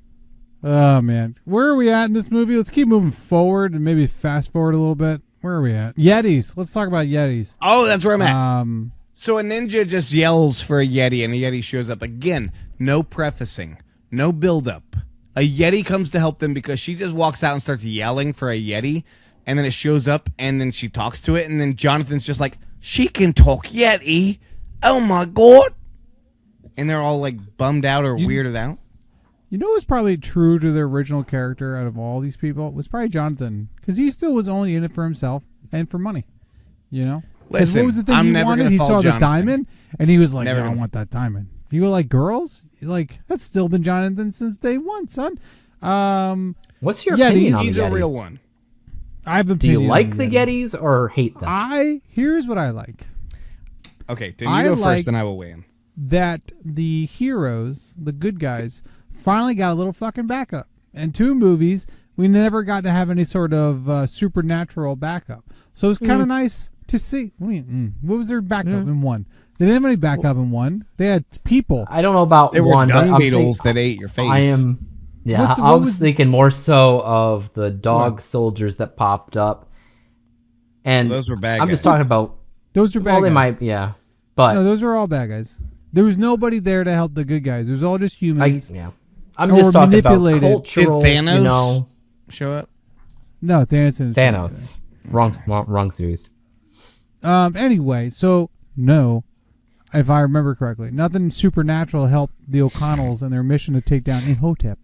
Oh man, where are we at in this movie? Let's keep moving forward and maybe fast forward a little bit. Where are we at? Yetis. Let's talk about Yetis. Oh, that's where I'm at. Um, So a ninja just yells for a Yeti, and a Yeti shows up. Again, no prefacing, no build-up. A Yeti comes to help them because she just walks out and starts yelling for a Yeti, and then it shows up, and then she talks to it, and then Jonathan's just like, "She can talk, Yeti. Oh my God." And they're all like bummed out or weirded out. you know what's probably true to the original character out of all these people was probably Jonathan, because he still was only in it for himself and for money. You know. 'Cause Listen, what was the thing I'm he never wanted? gonna He follow saw the Jonathan. diamond, and he was like, Never "No, I gonna- want that diamond." You were like, "Girls, like that's still been Jonathan since day one, son." What's your Yeah, opinion on He's the a Yeti? real one. I have an Do you opinion like on the Yetis or hate them? Here's what I like. Okay, then you I go like- first, then I will weigh in. That the heroes, the good guys, finally got a little fucking backup. In 2 movies, we never got to have any sort of supernatural backup. So it's kind of nice to see. What do you mean? What was their backup in 1? They didn't have any backup in 1. They had people. I don't know about There were one. but dung I'm beetles think- that ate your face. I am. Yeah, What I was was- thinking more so of the dog soldiers that popped up, and Those were bad I'm just guys. talking about. Those are bad Well, they guys. might, yeah, but No, those are all bad guys. There was nobody there to help the good guys. It was all just I, humans. yeah, I'm Or just talking about manipulated. cultural. Did Thanos You know, show up? No, Thanos didn't show up Thanos. Wrong series. there. Anyway, so no, if I remember correctly, nothing supernatural helped the O'Connells in their mission to take down Imhotep.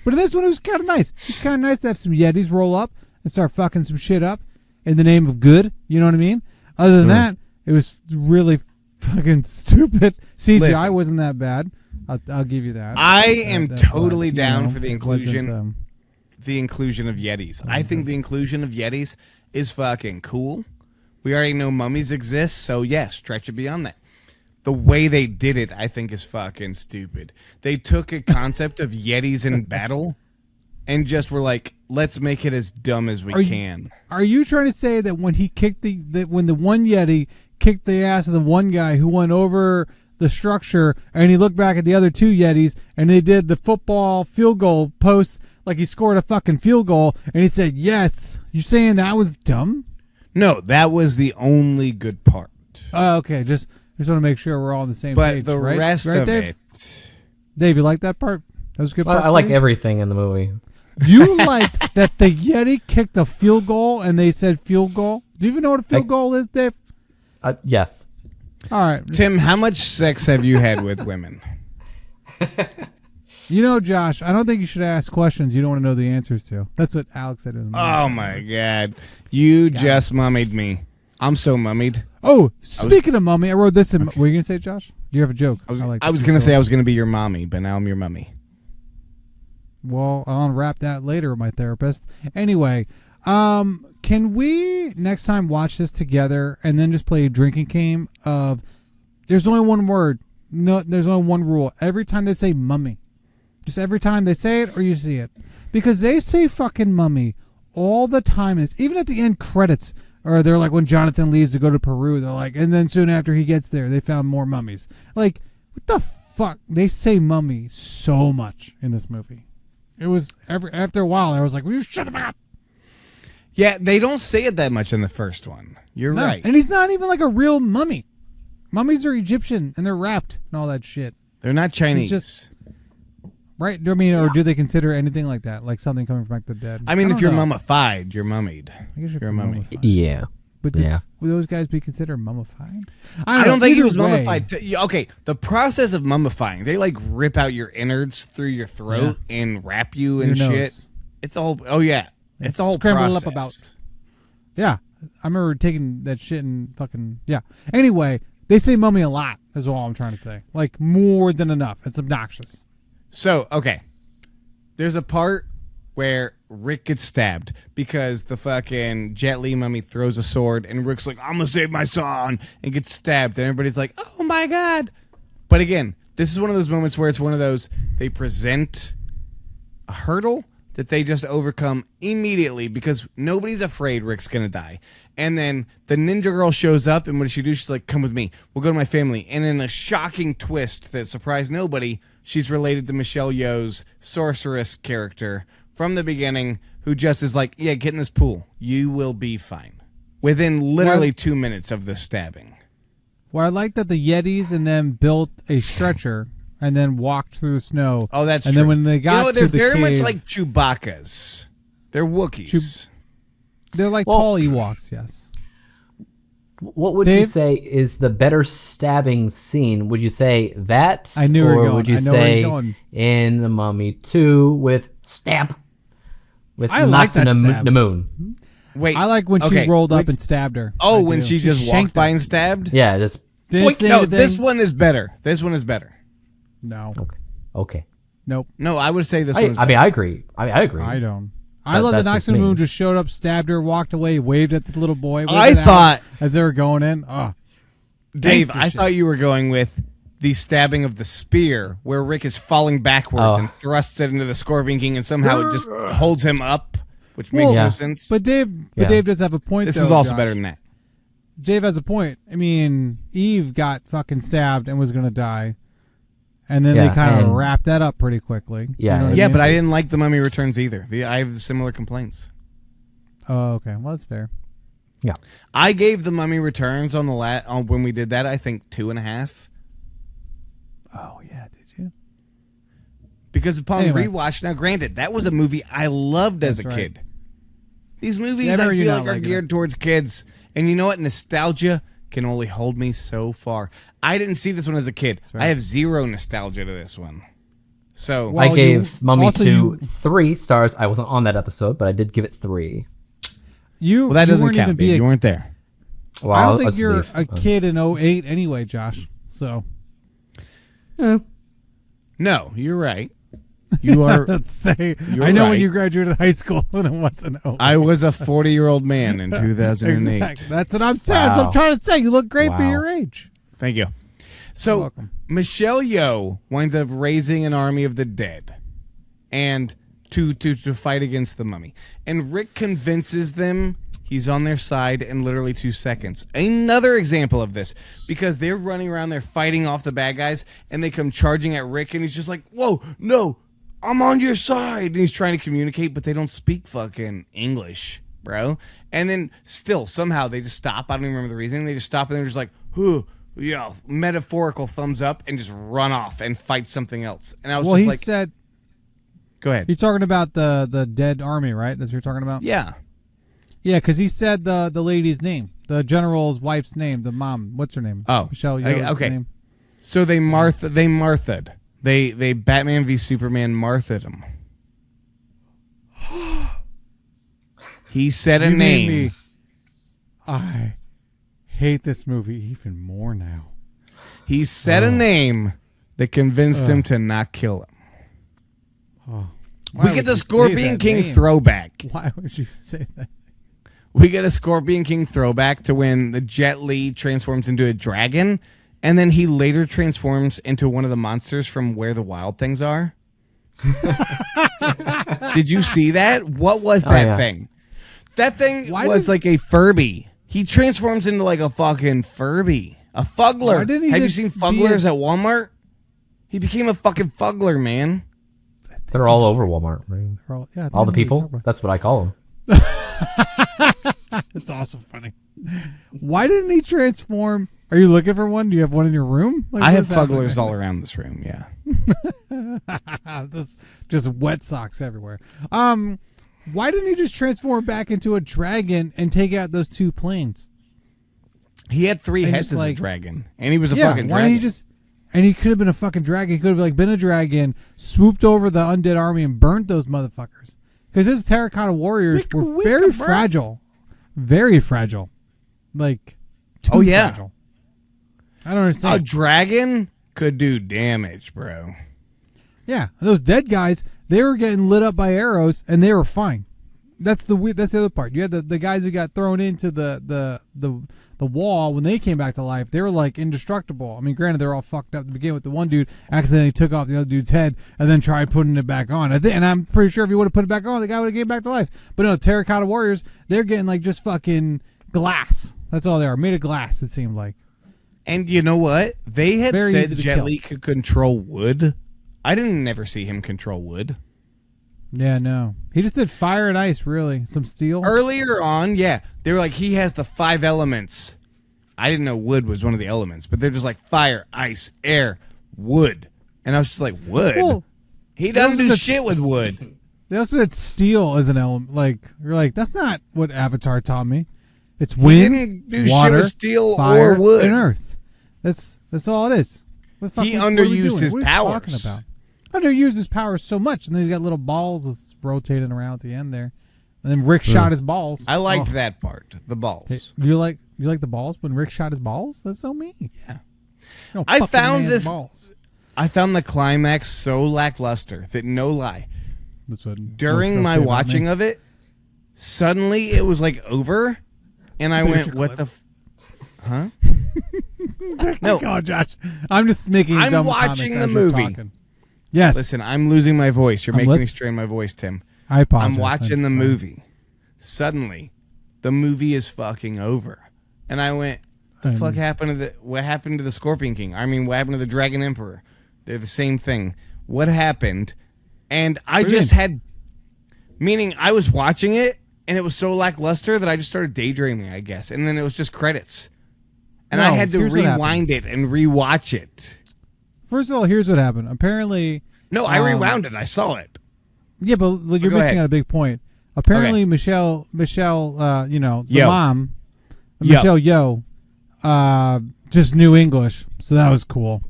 But in this one, it was kind of nice. It's kind of nice to have some Yetis roll up and start fucking some shit up in the name of good. You know what I mean? Other than that, it was really fucking stupid. CGI Listen. wasn't that bad. I'll give you that. I am But, totally you down know, for the it wasn't, inclusion. The inclusion of Yetis. I think the inclusion of Yetis is fucking cool. We already know mummies exist, so yes, stretch it beyond that. The way they did it, I think, is fucking stupid. They took a concept of Yetis in battle and just were like, let's make it as dumb as we can. Are you trying to say that when he kicked when the one Yeti kicked the ass of the one guy who went over the structure, and he looked back at the other 2 Yetis, and they did the football field goal post like he scored a fucking field goal, and he said, "Yes"? You saying that was dumb? No, that was the only good part. Okay, just want to make sure we're all on the same But page. the right? rest Right, of Dave? it... Dave, you like that part? That was a good part. I for like you? everything in the movie. You like that the Yeti kicked a field goal and they said field goal? Do you even know what a field goal is, Dave? Yes. All right. Tim, how much sex have you had with women? You know, Josh, I don't think you should ask questions you don't want to know the answers to. That's what Alex said. In the Oh, my God. You just mummied me. I'm so mummied. Oh, speaking of mummy, I wrote this in. What were you going to say, Josh? Do you have a joke? I was like going to say I was going to be your mommy, but now I'm your mummy. Well, I'll unwrap that later with my therapist. Anyway, can we next time watch this together and then just play a drinking game of there's only one word. No, there's only one rule. Every time they say mummy, just every time they say it or you see it. Because they say fucking mummy all the time. It's even at the end credits, or they're like when Jonathan leaves to go to Peru, they're like, and then soon after he gets there, they found more mummies. Like, what the fuck? They say mummy so much in this movie. It was after a while, I was like, "Will you shut up?" Yeah, they don't say it that much in the first one. You're No. right. And he's not even like a real mummy. Mummies are Egyptian and they're wrapped and all that shit, They're not Chinese. just- right? I mean, or do they consider anything like that, like something coming from like the dead? I mean, don't if you're know. mummified, you're mummied. I guess you're a mummy. mummified. Yeah. But Yeah. would those guys be considered mummified? I don't think he Either was way. mummified. Okay, the process of mummifying, they like rip out your innards through your throat and wrap you and Your shit. nose. It's a whole. Oh yeah, it's a whole Scramble it process. up about. Yeah, I remember taking that shit and fucking yeah. Anyway, they say mummy a lot. Is all I'm trying to say. Like more than enough. It's obnoxious. So okay, there's a part where Rick gets stabbed because the fucking Jet Li mummy throws a sword and Rick's like, I'm gonna save my son, and gets stabbed, and everybody's like, oh my god. But again, this is one of those moments where it's one of those, they present a hurdle that they just overcome immediately because nobody's afraid Rick's gonna die. And then the ninja girl shows up, and what does she do? She's like, come with me, we'll go to my family. And in a shocking twist that surprised nobody, she's related to Michelle Yeoh's sorceress character from the beginning, who just is like, yeah, get in this pool. You will be fine. Within literally 2 minutes of the stabbing. Well, I like that the Yetis and then built a stretcher and then walked through the snow. Oh, that's and true. then when they got they're to the very cave, much like Chewbacca's. They're Wookiees. they're like tall Ewoks, yes. What would Dave? you say is the better stabbing scene? Would you say that? I knew where or you're going. would you I know where say you're going. in The Mummy 2 with stab? With I like knocks that in stab. the moon. Wait, I like when okay, she rolled up and stabbed her. Oh, I when do. she just walked shanked by her. and stabbed? Yeah, just Didn't Wait, say no, anything. this one is better. This one is better. No. okay. Nope. No, I would say this one's I better. mean, I agree. I agree. I don't. I love that that's Knox just in the me. Moon just showed up, stabbed her, walked away, waved at the little boy. waved I it out thought- as they were going in. Oh, Dave, gangster I shit. thought you were going with the stabbing of the spear, where Rick is falling backwards and thrusts it into the Scorpion King, and somehow it just holds him up, which makes Well, no sense. But Dave, Yeah. Dave does have a point. this though, is also Josh. better than that. Dave has a point. I mean, Eve got fucking stabbed and was gonna die, and then they Yeah, kind of and- wrapped that up pretty quickly. Yeah, You know what Yeah, mean? but I didn't like The Mummy Returns either. I have similar complaints. Oh, okay. Well, that's fair. Yeah. I gave The Mummy Returns on when we did that, I think 2.5. Oh yeah, did you? Because upon Anyway. rewatch, now granted, that was a movie I loved as That's a right. kid. These movies Yeah, I I remember you feel not like are liking geared it. towards kids. And you know what? Nostalgia can only hold me so far. I didn't see this one as a kid. right. I have zero nostalgia to this one. So Well, I gave you- Mummy also 2 you- 3 stars. I wasn't on that episode, but I did give it 3. You. that you doesn't weren't count. even Dave. be a- You weren't there. Well, I don't I'll think just you're leave. a kid in 08 anyway, Josh. So No, you're right. You are. let's say You're I know right. when you graduated high school and it wasn't 08. I was a 40-year-old man in 2008. Exactly. That's what I'm saying. That's what Wow. I'm trying to say. You look great for Wow. your age. Thank you. You're So welcome. Michelle Yeoh winds up raising an army of the dead, and to fight against the mummy. And Rick convinces them he's on their side in literally 2 seconds. Another example of this, because they're running around there fighting off the bad guys, and they come charging at Rick, and he's just like, "Whoa, no, I'm on your side." And he's trying to communicate, but they don't speak fucking English, bro. And then still somehow they just stop. I don't even remember the reason. They just stop, and they're just like, "Who?" You know, metaphorical thumbs up, and just run off and fight something else. And I was Well, just he like, said "Go ahead." you're talking about the dead army, right? That's what you're talking about. Yeah. Yeah, because he said the lady's name, the general's wife's name, the mom. What's her name? Oh, Michelle Yeoh's okay. name. So they Martha'd. They Batman v Superman Martha'd him. He said a You made name. me- I hate this movie even more now. He said a name that convinced him to not kill him. Why We would get the you say Scorpion that King name? throwback. Why would you say that? We get a Scorpion King throwback to when the Jet Li transforms into a dragon, and then he later transforms into one of the monsters from Where the Wild Things Are. Did you see that? What was that yeah. thing? That thing Why was did- like a Furby. He transforms into like a fucking Furby. A Fuggler. Why didn't he Have you just seen be Fugglers a- at Walmart? He became a fucking Fuggler, man. They're all over Walmart. Right? Yeah, I All the know what you're people. talking about. That's what I call them. It's also funny. Why didn't he transform? Are you looking for one? Do you have one in your room? Like, I what have is happening? Fugglers all around this room, yeah. just wet socks everywhere. Why didn't he just transform back into a dragon and take out those two planes? He had 3 And heads just as a like- dragon, and he was a Yeah, fucking why dragon. didn't he just? And he could have been a fucking dragon. He could have like been a dragon, swooped over the undead army and burnt those motherfuckers. Because his terracotta warriors were very fragile. very fragile. Like, too Oh, yeah. fragile. I don't A understand. dragon could do damage, bro. Yeah, those dead guys, they were getting lit up by arrows, and they were fine. That's the other part. You had the guys who got thrown into the wall when they came back to life. They were like indestructible. I mean, granted, they're all fucked up to begin with. The one dude accidentally took off the other dude's head and then tried putting it back on. And I'm pretty sure if he would have put it back on, the guy would have came back to life. But no, Terracotta Warriors, they're getting like just fucking glass. That's all they are, made of glass. It seemed like. And you know what? They had Very said easy to Jet kill. Li could control wood. I didn't never see him control wood. Yeah, no, he just did fire and ice. Really, some steel. Earlier on, yeah, they were like, he has the 5 elements. I didn't know wood was one of the elements, but they're just like fire, ice, air, wood. And I was just like, wood? Well, He doesn't do that's- shit with wood. They also said steel as an element. Like, you're like, that's not what Avatar taught me. It's He wind, didn't do shit water, with steel fire, or wood. and earth. That's all it is. What the fuck He what are we underused doing? his What are you powers. talking about? Underused his powers so much, and then he's got little balls that's rotating around at the end there. And then Rick shot his balls. I liked Oh. that part, the balls. Hey, you like the balls when Rick shot his balls? That's so mean. Yeah. You don't I fuck with a found man's this- balls. I found the climax so lackluster that, no lie, That's what during most girls my say about watching me. of it, suddenly it was like over, and I Picture went, what the huh? No, God, Josh. I'm just making. I'm dumb watching comments the as you're movie. talking. Yes, Listen, I'm losing my voice. You're I'm making me lis- strain my voice, Tim. I apologize. I'm watching the sorry. movie. Suddenly, the movie is fucking over. And I went, the fuck happened to what happened to the Scorpion King? I mean, what happened to the Dragon Emperor? They're the same thing. What happened? And I What do you just mean? had, meaning I was watching it, and it was so lackluster that I just started daydreaming, I guess. And then it was just credits. And I No, had to here's what happened. rewind it and rewatch it. First of all, here's what happened. Apparently, No, I rewound it. I saw it. yeah, but like, you're go missing ahead. out a big point. Apparently, Michelle, the Yeoh. mom, Yeoh. Michelle Yeoh, just knew English, so that was cool.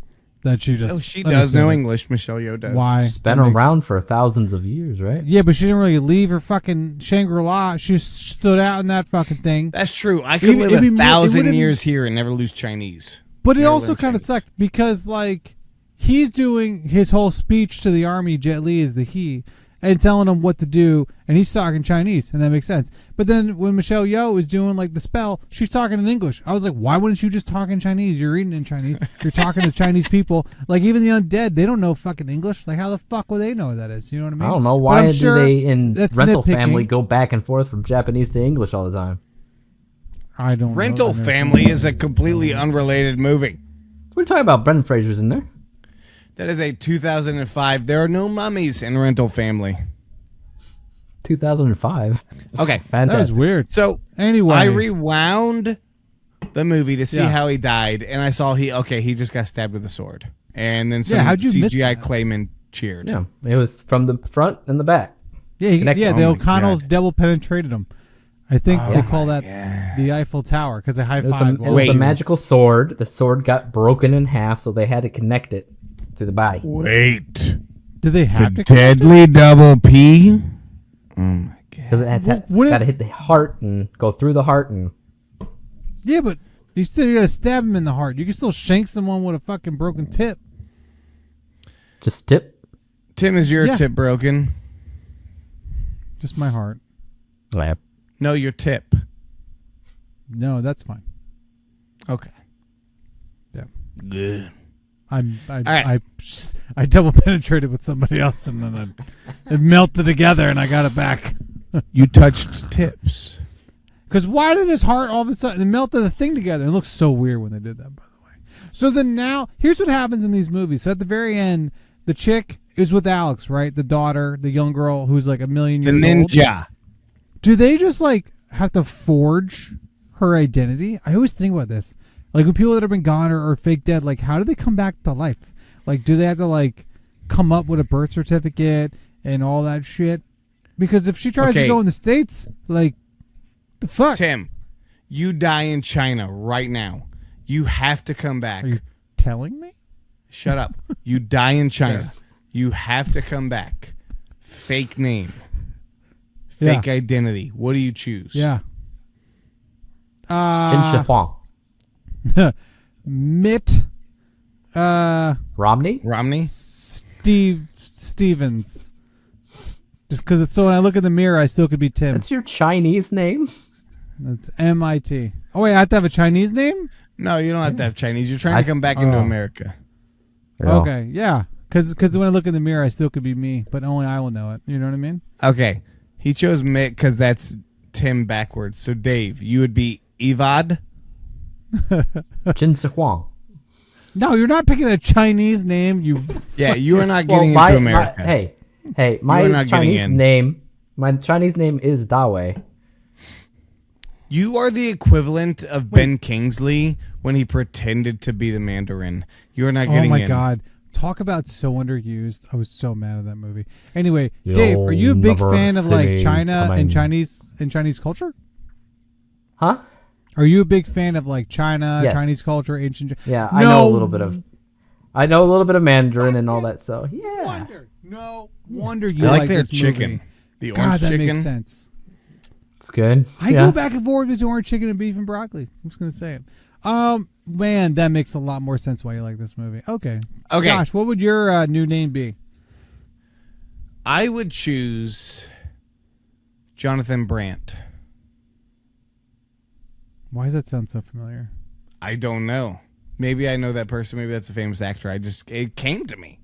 That she just Oh, she understood does know it. English. Michelle Yeoh does. Why? It's been That makes- around for thousands of years, right? Yeah, but she didn't really leave her fucking Shangri-La. She just stood out in that fucking thing. That's true. I could It'd live be more- it 1,000 wouldn't- years here and never lose Chinese. But it Never also learn kind of Chinese. sucked because, like, he's doing his whole speech to the army. Jet Li is the he, and telling them what to do, and he's talking Chinese, and that makes sense. But then when Michelle Yeoh is doing like the spell, she's talking in English. I was like, why wouldn't you just talk in Chinese? You're reading in Chinese. You're talking to Chinese people. Like, even the undead, they don't know fucking English. Like, how the fuck would they know what that is? You know what I mean? I don't know. But Why I'm do sure they in that's Rental nitpicking. Family go back and forth from Japanese to English all the time? I don't know. Rental I've never Family seen is a completely unrelated movie. What are you talking about? Brendan Fraser's in there. That is a 2005. There are no mummies in Rental Family. 2005. Okay. That was Fantastic. weird. So Anyway, I rewound the movie to see Yeah. how he died, and I saw he just got stabbed with a sword. And then some how'd you miss CGI that? Clayman cheered. Yeah, it was from the front and the back. yeah, Connect- the Oh my O'Connells God. double penetrated him. I think they call that God. the Eiffel Tower because they high It was, five. it was a magical sword. The sword got broken in half, so they had to connect it to the body. Wait. Did they The have to? deadly double P? Oh my God. Because it had Would it- got to hit the heart and go through the heart. And Yeah, but you still gotta stab him in the heart. You can still shank someone with a fucking broken tip. just tip. Tim, is your Yeah. tip broken? Just my heart. Yeah. No, your tip. No, that's fine. Okay. Yeah, Good. I right. I double penetrated with somebody else and then it melted together and I got it back. You touched tips. Because why did his heart all of a sudden it melted the thing together? It looks so weird when they did that, by the way. So then now, here's what happens in these movies. So at the very end, the chick is with Alex, right? The daughter, the young girl who's like a million The years old. ninja. Do they just like have to forge her identity? I always think about this. Like when people that have been gone or fake dead, like how do they come back to life? Like do they have to like come up with a birth certificate and all that shit? Because if she tries to Okay. go in the States, like the fuck? Tim, you die in China right now. You have to come back. Are you telling me? Shut up. You die in China. You have to come back. Fake name. Fake Yeah. identity. What do you choose? Yeah. Jin Huang. Mitt. Romney? Stevens. Just because so when I look in the mirror, I still could be Tim. That's your Chinese name? That's MIT. Oh, wait, I have to have a Chinese name? No, you don't have to have Chinese. You're trying to come back into America. No. Okay, yeah. Because when I look in the mirror, I still could be me, but only I will know it. You know what I mean? Okay. He chose Mitt because that's Tim backwards. So, Dave, you would be Evad? Jin Huang. No, you're not picking a Chinese name. You. Yeah, you are not getting into America. My Chinese name. My Chinese name is Dawei. You are the equivalent of Ben Kingsley when he pretended to be the Mandarin. You're not getting in. Oh my God. Talk about so underused. I was so mad at that movie. Anyway, Dave, are you a big fan of like China and Chinese culture? Huh? Are you a big fan of like China, Yes. Chinese culture, ancient? Yeah, I know a little bit of Mandarin and all that. So yeah. No wonder you I like like their this chicken. movie. The God, orange that chicken. makes sense. It's good. I go back and forth between orange chicken and beef and broccoli. I'm just gonna say it. Man, that makes a lot more sense why you like this movie. Okay. Josh, what would your new name be? I would choose Jonathan Brandt. Why does that sound so familiar? I don't know. Maybe I know that person. Maybe that's a famous actor. It came to me.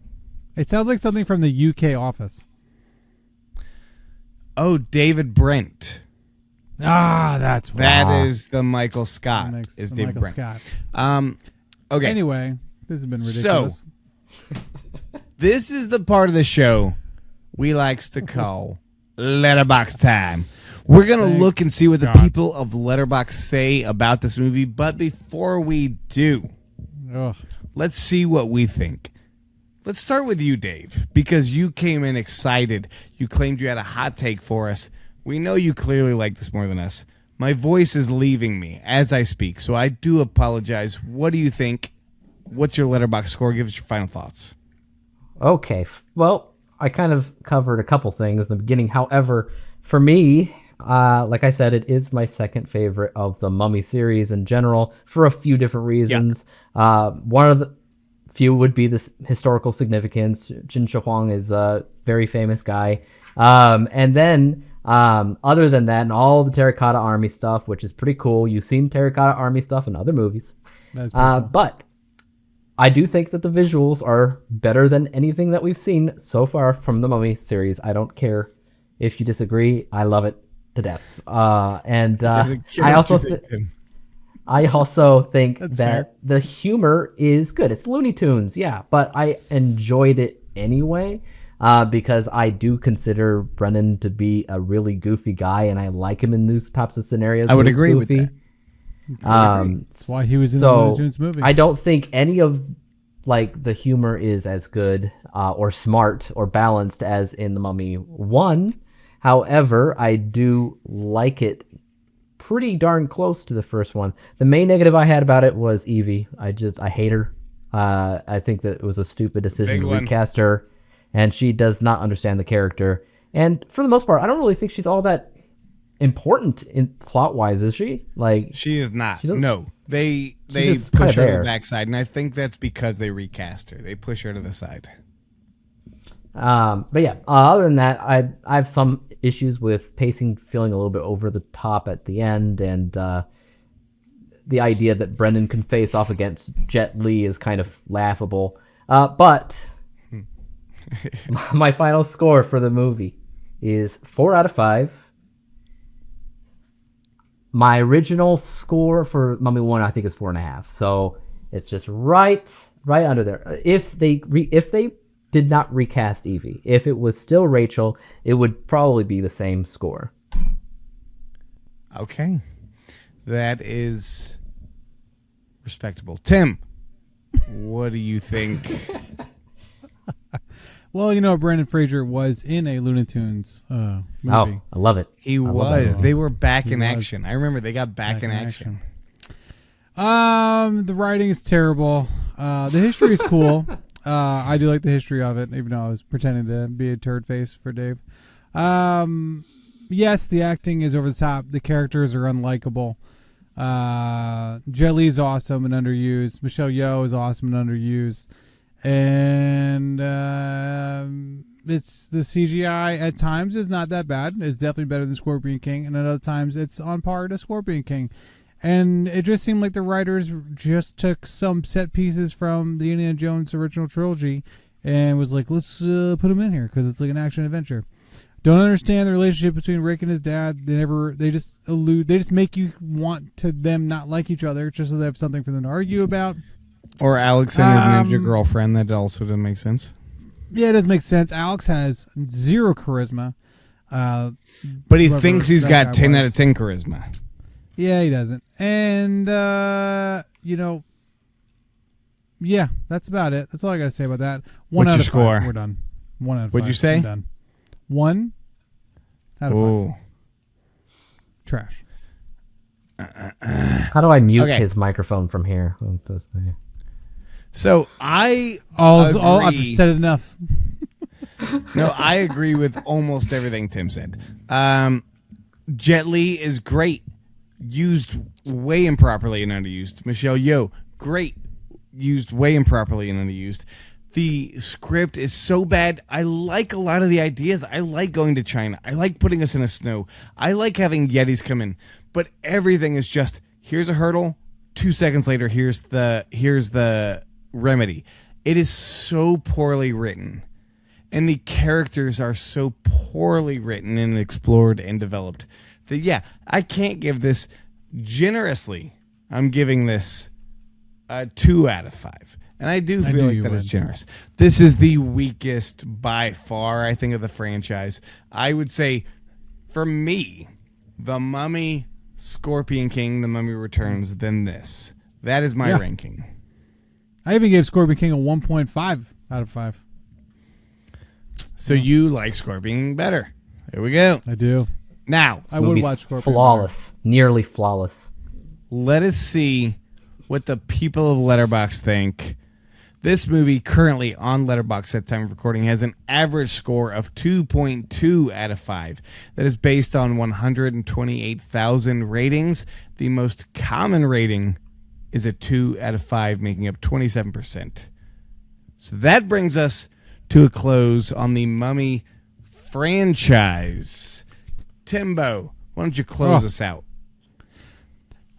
It sounds like something from the UK Office. Oh, David Brent. That's why. That is the Michael Scott. Is the David Michael Brent. Scott. Okay. Anyway, this has been ridiculous. So, this is the part of the show we likes to call Letterbox Time. We're going to look and see what the people of Letterbox say about this movie. But before we do, let's see what we think. Let's start with you, Dave, because you came in excited. You claimed you had a hot take for us. We know you clearly like this more than us. My voice is leaving me as I speak, so I do apologize. What do you think? What's your Letterbox score? Give us your final thoughts. Okay. Well, I kind of covered a couple things in the beginning. However, for me, like I said, it is my second favorite of the Mummy series in general for a few different reasons. Yeah. One of the few would be this historical significance. Jin Huang is a very famous guy. And then, other than that, and all the Terracotta Army stuff, which is pretty cool. You've seen Terracotta Army stuff in other movies. That's cool. But I do think that the visuals are better than anything that we've seen so far from the Mummy series. I don't care if you disagree. I love it to death. I also think that the humor is good. It's Looney Tunes, yeah, but I enjoyed it anyway because I do consider Brennan to be a really goofy guy, and I like him in these types of scenarios. I would agree with that. That's why he was in the Looney Tunes movie. I don't think any of like the humor is as good or smart or balanced as in The Mummy 1. However, I do like it pretty darn close to the first one. The main negative I had about it was Evie. I hate her. I think that it was a stupid decision to recast her, and she does not understand the character. And for the most part, I don't really think she's all that important in plot-wise, is she? Like, she is not. No, they push her to the backside, and I think that's because they recast her. They push her to the side. But yeah, other than that, I have some issues with pacing feeling a little bit over the top at the end, and the idea that Brendan can face off against Jet Li is kind of laughable. But my final score for the movie is 4 out of 5. My original score for Mummy 1, I think, is 4.5. So it's just right under there. If they did not recast Evie, if it was still Rachel, it would probably be the same score. Okay. That is respectable. Tim, what do you think? Well, you know, Brendan Fraser was in a Looney Tunes movie. Oh, I love it. He was. They were back in action. I remember they got back in action. The writing is terrible. The history is cool. I do like the history of it, even though I was pretending to be a turd face for Dave. Yes, the acting is over the top. The characters are unlikable. Jet Li's awesome and underused. Michelle Yeoh is awesome and underused. And it's the CGI at times is not that bad. It's definitely better than Scorpion King, and at other times it's on par to Scorpion King. And it just seemed like the writers just took some set pieces from the Indiana Jones original trilogy and was like, let's put them in here because it's like an action adventure. Don't understand the relationship between Rick and his dad. They just make you want to them not like each other just so they have something for them to argue about. Or Alex and his ninja girlfriend. That also doesn't make sense. Yeah, it does make sense. Alex has zero charisma. But he thinks he's got 10 out of 10 charisma. Yeah, he doesn't. And, yeah, that's about it. That's all I got to say about that. What's your score? 5. We're done. 1 out of 5. What'd you say? I'm done. 1 out of 5. Trash. How do I mute his microphone from here? So I I've said it enough. No, I agree with almost everything Tim said. Jet Li is great. Used way improperly and underused. Michelle Yeoh, great. Used way improperly and underused. The script is so bad. I like a lot of the ideas. I like going to China. I like putting us in a snow. I like having Yetis come in. But everything is just, here's a hurdle. 2 seconds later, here's the remedy. It is so poorly written. And the characters are so poorly written and explored and developed that, yeah, I can't give this generously. I'm giving this a 2 out of 5. And I do feel like that is generous. This is the weakest by far, I think, of the franchise. I would say, for me, The Mummy, Scorpion King, The Mummy Returns, then this. That is my ranking. I even gave Scorpion King a 1.5 out of 5. So you like Scorpion King better. There we go. I do. Now, I would watch Scorpion. Flawless. Nearly flawless. Let us see what the people of Letterboxd think. This movie currently on Letterboxd at time of recording has an average score of 2.2 out of 5. That is based on 128,000 ratings. The most common rating is a 2 out of 5, making up 27%. So that brings us to a close on the Mummy franchise. Timbo, why don't you close us out?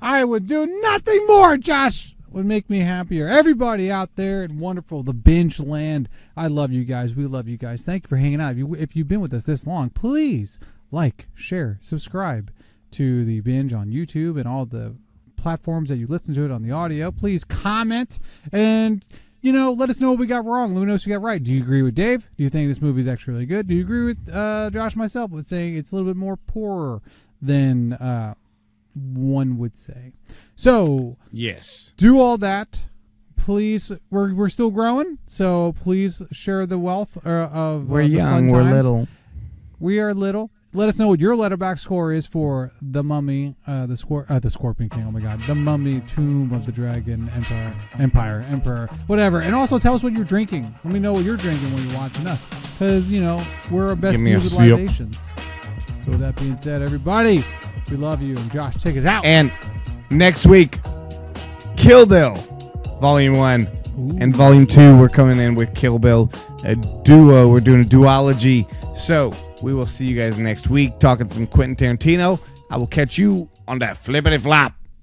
I would do nothing more, Josh. Would make me happier. Everybody out there in wonderful, the Binge land, I love you guys. We love you guys. Thank you for hanging out. If you've been with us this long, please like, share, subscribe to the Binge on YouTube and all the platforms that you listen to it on the audio. Please comment and let us know what we got wrong. Let me know what you got right. Do you agree with Dave? Do you think this movie is actually really good? Do you agree with Josh and myself with saying it's a little bit more poorer than one would say? So yes, do all that. Please, we're still growing, so please share the wealth of. We're young, we're little. We are little. Let us know what your Letterboxd score is for The Mummy, the Scorpion King. Oh my God, The Mummy, Tomb of the Dragon, Emperor, whatever. And also tell us what you're drinking. Let me know what you're drinking when you're watching us, because we're our best music libations. So with that being said, everybody, we love you. And Josh, take us out. And next week, Kill Bill, Volume 1. Ooh. And Volume 2, we're coming in with Kill Bill, a duo. We're doing a duology. So we will see you guys next week talking some Quentin Tarantino. I will catch you on that flippity flop.